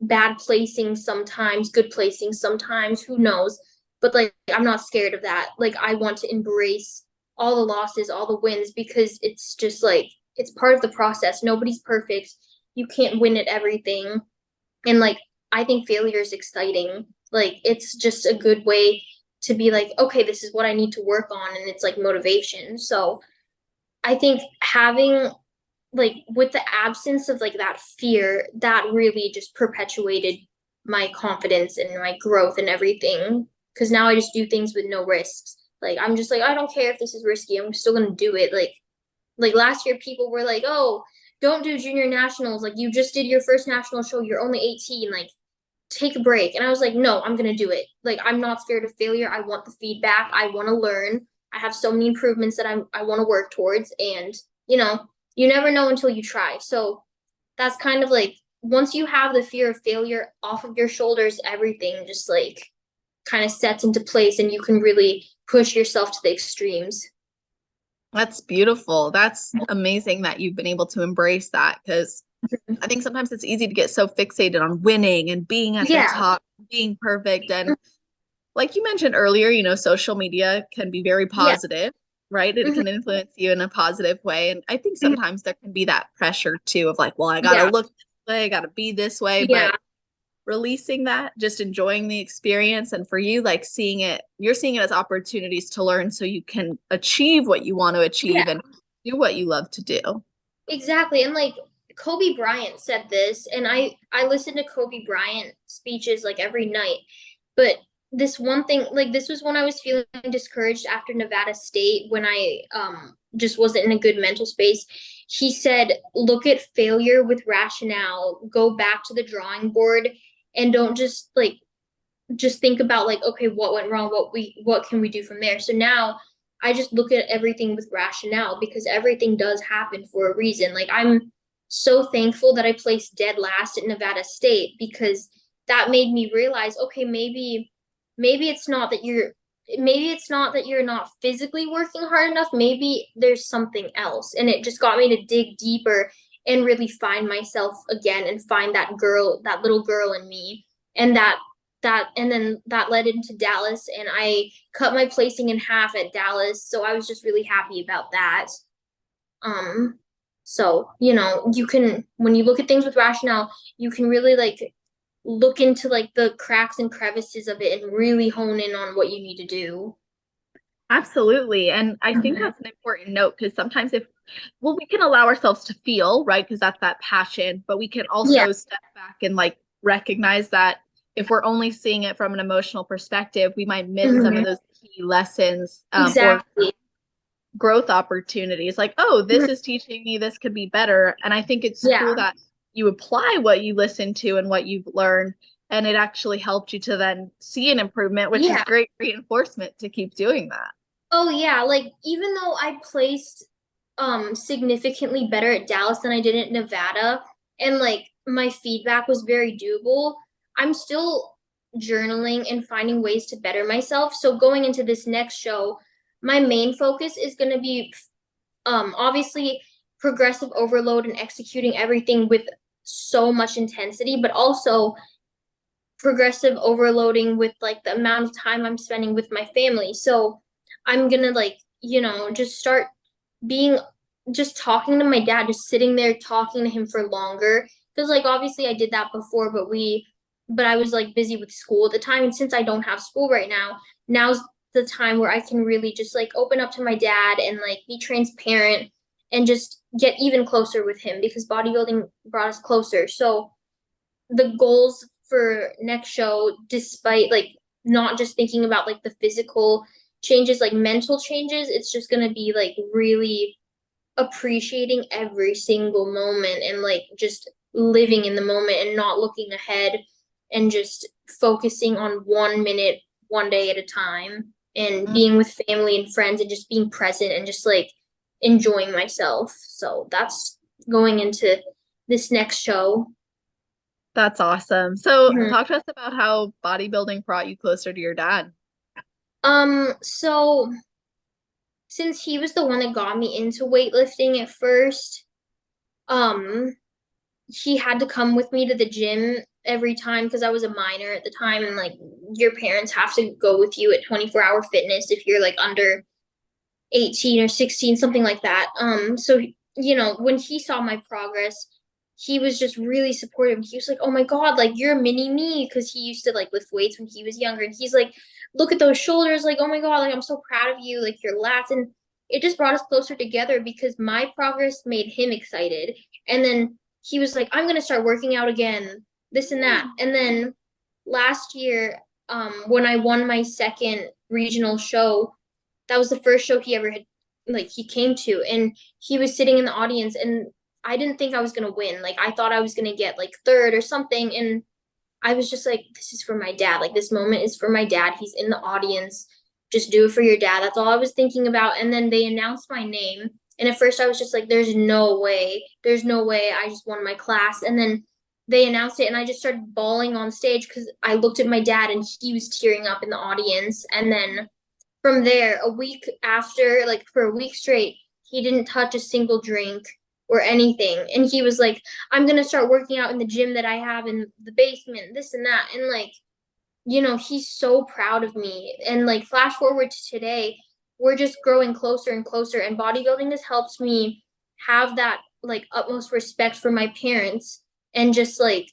bad placing sometimes, good placing sometimes, who knows? But like I'm not scared of that. Like I want to embrace all the losses, all the wins, because it's just like it's part of the process. Nobody's perfect. You can't win at everything. And like I think failure is exciting. Like it's just a good way to be like, okay, this is what I need to work on, and it's like motivation. So I think having like with the absence of like that fear, that really just perpetuated my confidence and my growth and everything. Because now I just do things with no risks. Like I'm just like I don't care if this is risky. I'm still gonna do it. Like last year, people were like, "Oh, don't do junior nationals. Like you just did your first national show. You're only 18. Like take a break." And I was like, "No, I'm gonna do it. Like I'm not scared of failure. I want the feedback. I want to learn. I have so many improvements that I want to work towards, and you know, you never know until you try." So that's kind of like once you have the fear of failure off of your shoulders, everything just like kind of sets into place, and you can really push yourself to the extremes. That's beautiful. That's amazing that you've been able to embrace that because I think sometimes it's easy to get so fixated on winning and being at the Yeah. top, being perfect. And like you mentioned earlier, social media can be very Yeah. positive, right? It Mhm. can influence you in a positive way. And I think Mhm. sometimes there can be that pressure too of like, well, I gotta Yeah. look this way, I gotta be this way. Yeah. But releasing that, just enjoying the experience. And for you, like you're seeing it as opportunities to learn so you can achieve what you want to Yeah. achieve and do what you love to do. Exactly. And like Kobe Bryant said this, and I listen to Kobe Bryant speeches like every night. But this one thing, like this was when I was feeling discouraged after Nevada State when I just wasn't in a good mental space. He said, "Look at failure with rationale. Go back to the drawing board and don't just think about like, okay, what went wrong, what can we do from there." So now I just look at everything with rationale because everything does happen for a reason. Like I'm so thankful that I placed dead last at Nevada State because that made me realize, okay, maybe it's not that you're not physically working hard enough. Maybe there's something else. And it just got me to dig deeper and really find myself again and find that little girl in me. And then that led into Dallas, and I cut my placing in half at Dallas, so I was just really happy about that. um so you can, when you look at things with rationale, you can really like look into like the cracks and crevices of it and really hone in on what you need to do. Absolutely. And I think Mhm. that's an important note because sometimes we can allow ourselves to feel, right? Because that's that passion, but we can Yeah. also step back and like recognize that if we're only seeing it from an emotional perspective, we might miss some Mhm. of those key lessons or Exactly. growth opportunities. Like, oh, Mhm. this is teaching me this could be better. And I think it's Yeah. cool that you apply what you listen to and what you've learned. And it actually helped you to then see an improvement, which is Yeah. great reinforcement to keep doing that. Oh yeah, like even though I placed significantly better at Dallas than I did at Nevada, and like my feedback was very doable, I'm still journaling and finding ways to better myself. So going into this next show, my main focus is going to be obviously progressive overload and executing everything with so much intensity, but also progressive overloading with like the amount of time I'm spending with my family. So I'm gonna like, just start being just talking to my dad, just sitting there talking to him for longer. Because like obviously I did that before, but I was like busy with school at the time. And since I don't have school right now, now's the time where I can really just like open up to my dad and like be transparent and just get even closer with him because bodybuilding brought us closer. So the goals for next show, despite like not just thinking about like the physical changes, like mental changes, it's just gonna be like really appreciating every single moment and like just living in the moment and not looking ahead and just focusing on 1 minute, 1 day at a time and Mm, being with family and friends and just being present and just like enjoying myself. So that's going into this next show. that's awesome. So, Mhm. talk to us about how bodybuilding brought you closer to your dad. So since he was the one that got me into weightlifting at first, um, he had to come with me to the gym every time because I was a minor at the time, and like your parents have to go with you at 24-hour fitness if you're like under 18 or 16, something like that. So when he saw my progress, he was just really supportive. He was like, "Oh my God, like you're a mini me," because he used to like lift weights when he was younger. And he's like, "Look at those shoulders, like, oh my God, like I'm so proud of you, like your lats." And it just brought us closer together because my progress made him excited. And then he was like, "I'm gonna start working out again, this and that." And then last year, when I won my second regional show, that was the first show he ever had like he came to, and he was sitting in the audience, and I didn't think I was going to win. Like I thought I was going to get like third or something, and I was just like, this is for my dad. Like this moment is for my dad. He's in the audience. Just do it for your dad. That's all I was thinking about. And then they announced my name, and at first I was just like, there's no way. There's no way I just won my class. And then they announced it, and I just started bawling on stage because I looked at my dad and he was tearing up in the audience. And then from there, a week after, like for a week straight, he didn't touch a single drink or anything. And he was like, "I'm going to start working out in the gym that I have in the basement, this and that." And like he's so proud of me. And like flash forward to today, we're just growing closer and closer. And bodybuilding has helped me have that like utmost respect for my parents. And just like,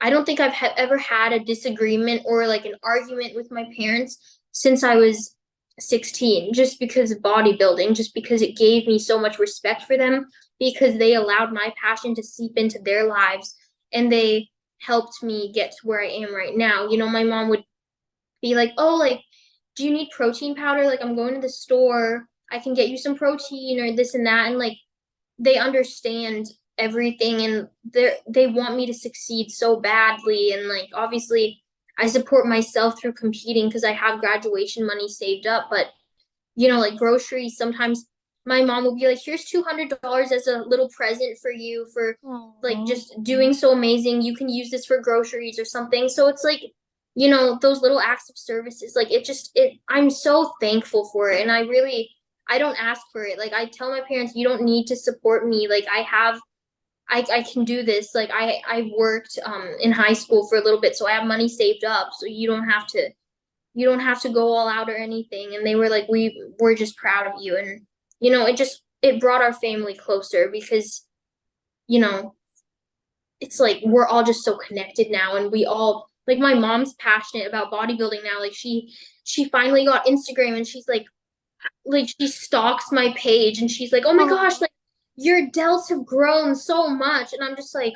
I don't think I've ever had a disagreement or like an argument with my parents since I was 16, just because of bodybuilding, just because it gave me so much respect for them, because they allowed my passion to seep into their lives, and they helped me get to where I am right now. My mom would be like, "Oh, like, do you need protein powder? Like, I'm going to the store. I can get you some protein or this and that." And like, they understand everything, and they want me to succeed so badly. And like, obviously I support myself through competing because I have graduation money saved up. But like groceries, sometimes my mom will be like, "Here's $200 as a little present for you for like Aw. just doing so amazing. You can use this for groceries or something." So it's like, those little acts of services, like I'm so thankful for it. And I don't ask for it. Like, I tell my parents, "You don't need to support me. Like, I can do this. Like, I worked in high school for a little bit, so I have money saved up. So you don't have to go all out or anything." And they were like, "We're just proud of you." And it brought our family closer, because you know it's like we're all just so connected now. And we all, like, my mom's passionate about bodybuilding now. Like, she finally got Instagram, and she's like she stalks my page, and she's like, "Oh my gosh, like, your delts have grown so much." And I'm just like,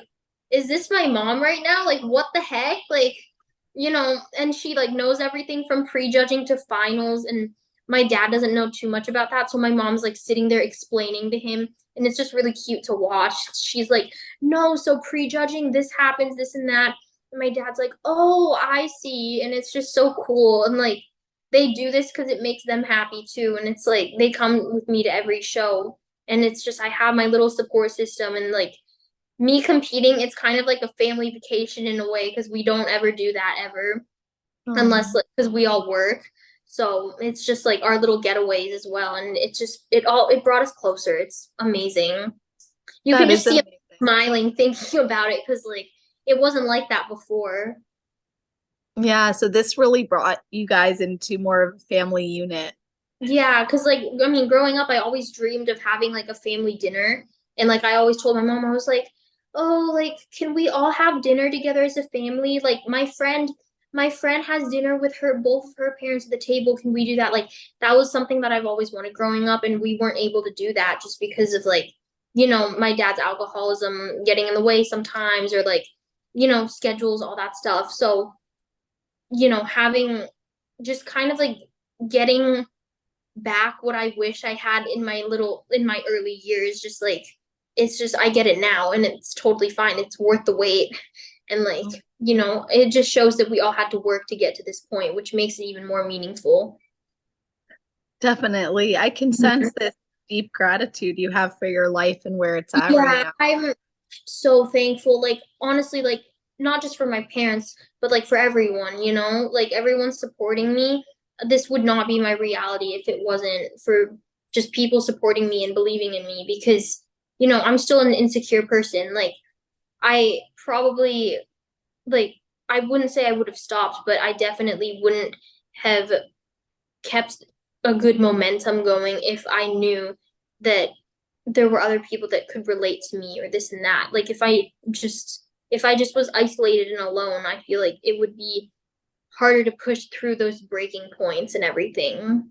"Is this my mom right now? Like, what the heck?" Like, and she like knows everything from prejudging to finals. And my dad doesn't know too much about that, so my mom's like sitting there explaining to him, and it's just really cute to watch. She's like, "No, so prejudging, this happens, this and that." And my dad's like, "Oh, I see." And it's just so cool. And like, they do this because it makes them happy too. And it's like they come with me to every show, and it's just I have my little support system. And like, me competing, it's kind of like a family vacation in a way, because we don't ever do that ever, unless Aw. like because we all work. So it's just like our little getaways as well. And it brought us closer. It's amazing. You can That just is see him amazing. smiling thinking about it, because like it wasn't like that before. Yeah, so this really brought you guys into more of a family unit. Yeah, because like, I mean, growing up, I always dreamed of having like a family dinner. And like, I always told my mom, I was like, "Oh, like, can we all have dinner together as a family? Like, my friend has dinner with both of her parents at the table. Can we do that?" Like, that was something that I've always wanted growing up, and we weren't able to do that just because of like, my dad's alcoholism getting in the way sometimes, or like, schedules, all that stuff. So, having just kind of like getting back what I wish I had in my early years. Just like, it's just I get it now, and it's totally fine. It's worth the wait. And like, it just shows that we all had to work to get to this point, which makes it even more meaningful. Definitely. I can sense this deep gratitude you have for your life and where it's at right Yeah, now. I'm so thankful. Like, honestly, like, not just for my parents, but like for everyone, like everyone's supporting me. This would not be my reality if it wasn't for just people supporting me and believing in me, because, I'm still an insecure person. Like, I probably, like, I wouldn't say I would have stopped, but I definitely wouldn't have kept a good momentum going if I knew that there were other people that could relate to me or this and that. Like, if I just was isolated and alone, I feel like it would be harder to push through those breaking points and everything.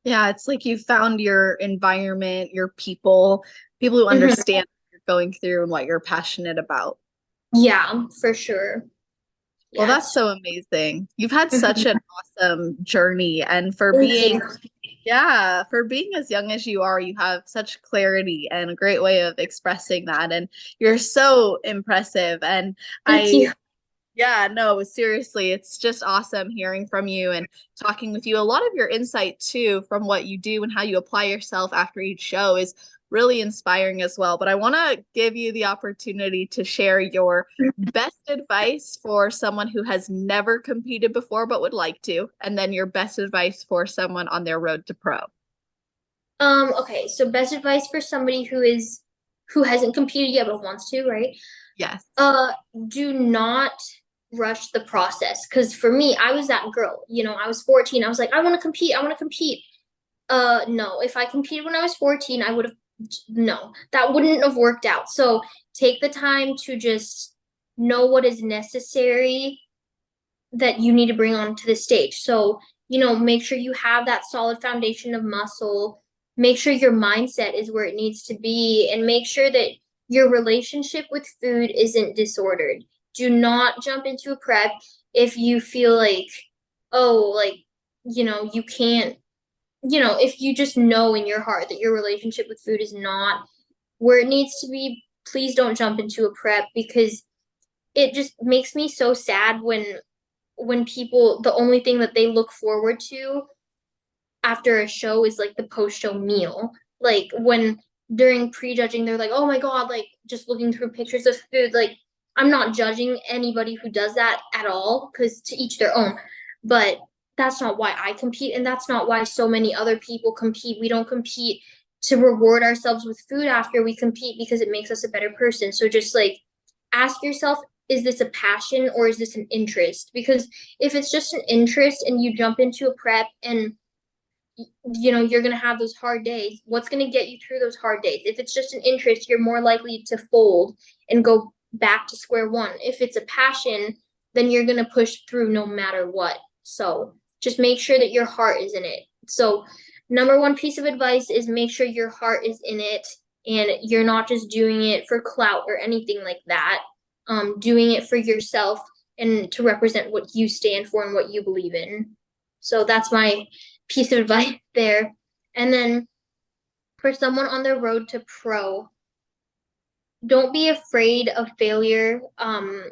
Yeah, it's like you found your environment, your people who Mhm. understand what you're going through and what you're passionate about. Yeah, for sure. Well, Yeah, that's it's so amazing. You've had such Mhm. an awesome journey, and Thank you. for being as young as you are, you have such clarity and a great way of expressing that. And you're so impressive. And Thank I you. Yeah, no, seriously, it's just awesome hearing from you and talking with you. A lot of your insight too from what you do and how you apply yourself after each show is really inspiring as well. But I want to give you the opportunity to share your best advice for someone who has never competed before but would like to, and then your best advice for someone on their road to pro. Okay, so best advice for somebody who hasn't competed yet but wants to, right? Yes. Uh, do not rush the process. Because for me, I was that girl. I was 14. I was like, I want to compete. I want to compete. No, if I competed when I was 14, I would have, no, that wouldn't have worked out. So take the time to just know what is necessary that you need to bring onto the stage. So, make sure you have that solid foundation of muscle. Make sure your mindset is where it needs to be, and make sure that your relationship with food isn't disordered. Do not jump into a prep if you feel like, oh, like, you can't, if you just know in your heart that your relationship with food is not where it needs to be, please don't jump into a prep, because it just makes me so sad when people, the only thing that they look forward to after a show is like the post-show meal. Like when during prejudging, they're like, oh my God, like just looking through pictures of food. Like, I'm not judging anybody who does that at all, because to each their own. But that's not why I compete, and that's not why so many other people compete. We don't compete to reward ourselves with food after we compete because it makes us a better person. So just like ask yourself, is this a passion or is this an interest? Because if it's just an interest and you jump into a prep and you're going to have those hard days, what's going to get you through those hard days? If it's just an interest, you're more likely to fold and go back to square one. If it's a passion, then you're going to push through no matter what. So just make sure that your heart is in it. So number one piece of advice is make sure your heart is in it and you're not just doing it for clout or anything like that. Doing it for yourself and to represent what you stand for and what you believe in. So that's my piece of advice there. And then for someone on their road to pro, don't be afraid of failure.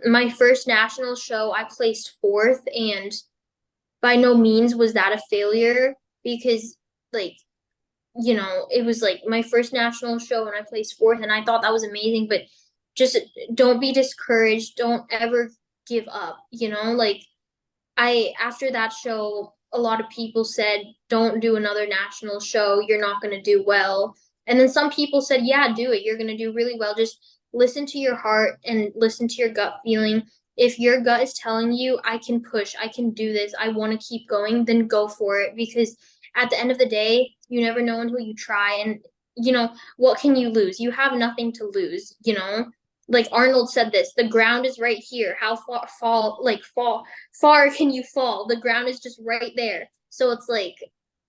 My first national show, I placed 4th, and by no means was that a failure, because like, it was like my first national show and I placed 4th, and I thought that was amazing. But just don't be discouraged. Don't ever give up. Like after that show, a lot of people said, don't do another national show. You're not going to do well. And then some people said, yeah, do it. You're going to do really well. Just listen to your heart and listen to your gut feeling. If your gut is telling you, I can push, I can do this, I want to keep going, then go for it. Because at the end of the day, you never know until you try. And, what can you lose? You have nothing to lose, Like Arnold said this, the ground is right here. How far can you fall? The ground is just right there. So it's like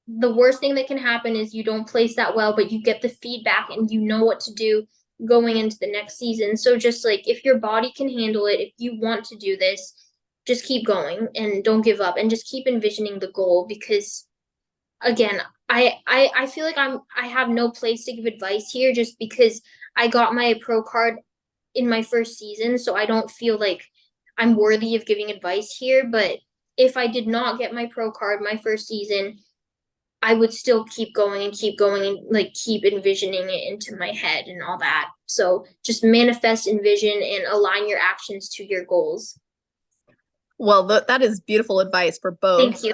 the worst thing that can happen is you don't place that well, but you get the feedback and you know what to do going into the next season. So just like, if your body can handle it, if you want to do this, just keep going and don't give up, and just keep envisioning the goal. Because again, I feel like I have no place to give advice here, just because I got my pro card in my first season, so I don't feel like I'm worthy of giving advice here. But if I did not get my pro card my first season, I would still keep going and like keep envisioning it into my head and all that. So just manifest, envision, and align your actions to your goals. Well, that is beautiful advice for both. Thank you.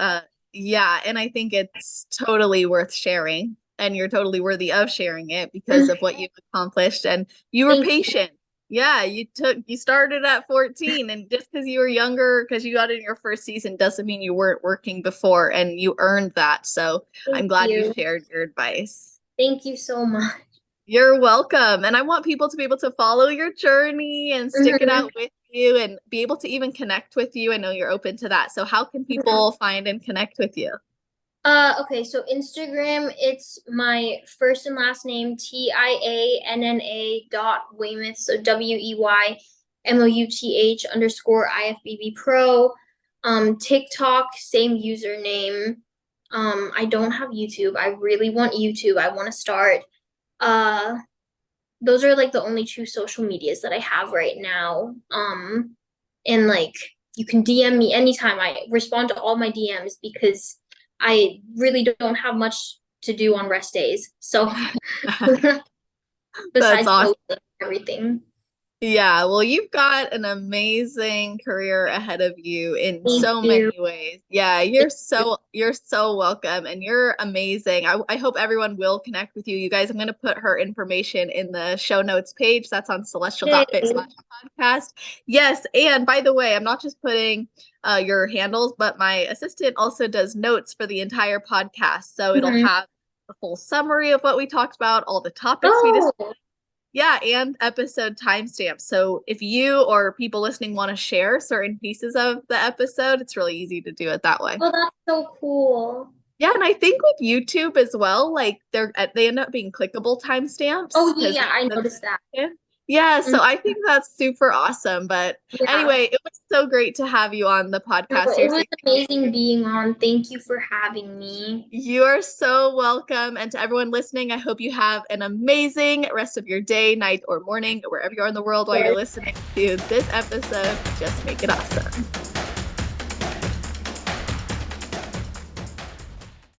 Yeah, and I think it's totally worth sharing, and you're totally worthy of sharing it because of what you've accomplished, and you were patient. Yeah, you started at 14, and just because you were younger, because you got in your first season, doesn't mean you weren't working before, and you earned that. So I'm glad you shared your advice. Thank you so much. You're welcome. And I want people to be able to follow your journey and stick it out with you and be able to even connect with you. I know you're open to that. So how can people find and connect with you? Okay, so Instagram, it's my first and last name, TIANNA.Weymouth, so WEYMOUTH_IFBB Pro. TikTok, same username. I don't have YouTube. I really want YouTube. I want to start. Those are like the only 2 social medias that I have right now. And like you can DM me anytime. I respond to all my DMs because I really don't have much to do on rest days. So besides awesome. everything. Yeah, well, you've got an amazing career ahead of you in Thank so you. many ways. Yeah, you're so welcome and you're amazing. I hope everyone will connect with you. You guys, I'm going to put her information in the show notes page. That's on Yay. celestial.fit/podcast. Yes, and by the way, I'm not just putting your handles, but my assistant also does notes for the entire podcast. So it'll Mhm. have a full summary of what we talked about, all the topics we discussed. Oh, Yeah, and episode timestamps. So if you or people listening want to share certain pieces of the episode, it's really easy to do it that way. oh, that's so cool. Yeah, and I think with YouTube as well, like they end up being clickable timestamps Oh, because yeah, I noticed that. yeah, so Mhm. I think that's super awesome. But Yeah. anyway, it was so great to have you on the No, podcast. it was Seriously, amazing being on. Thank you for having me. you're so welcome. And to everyone listening, I hope you have an amazing rest of your day, night, or morning, wherever you are in the world while you're listening to this episode. Just make it awesome.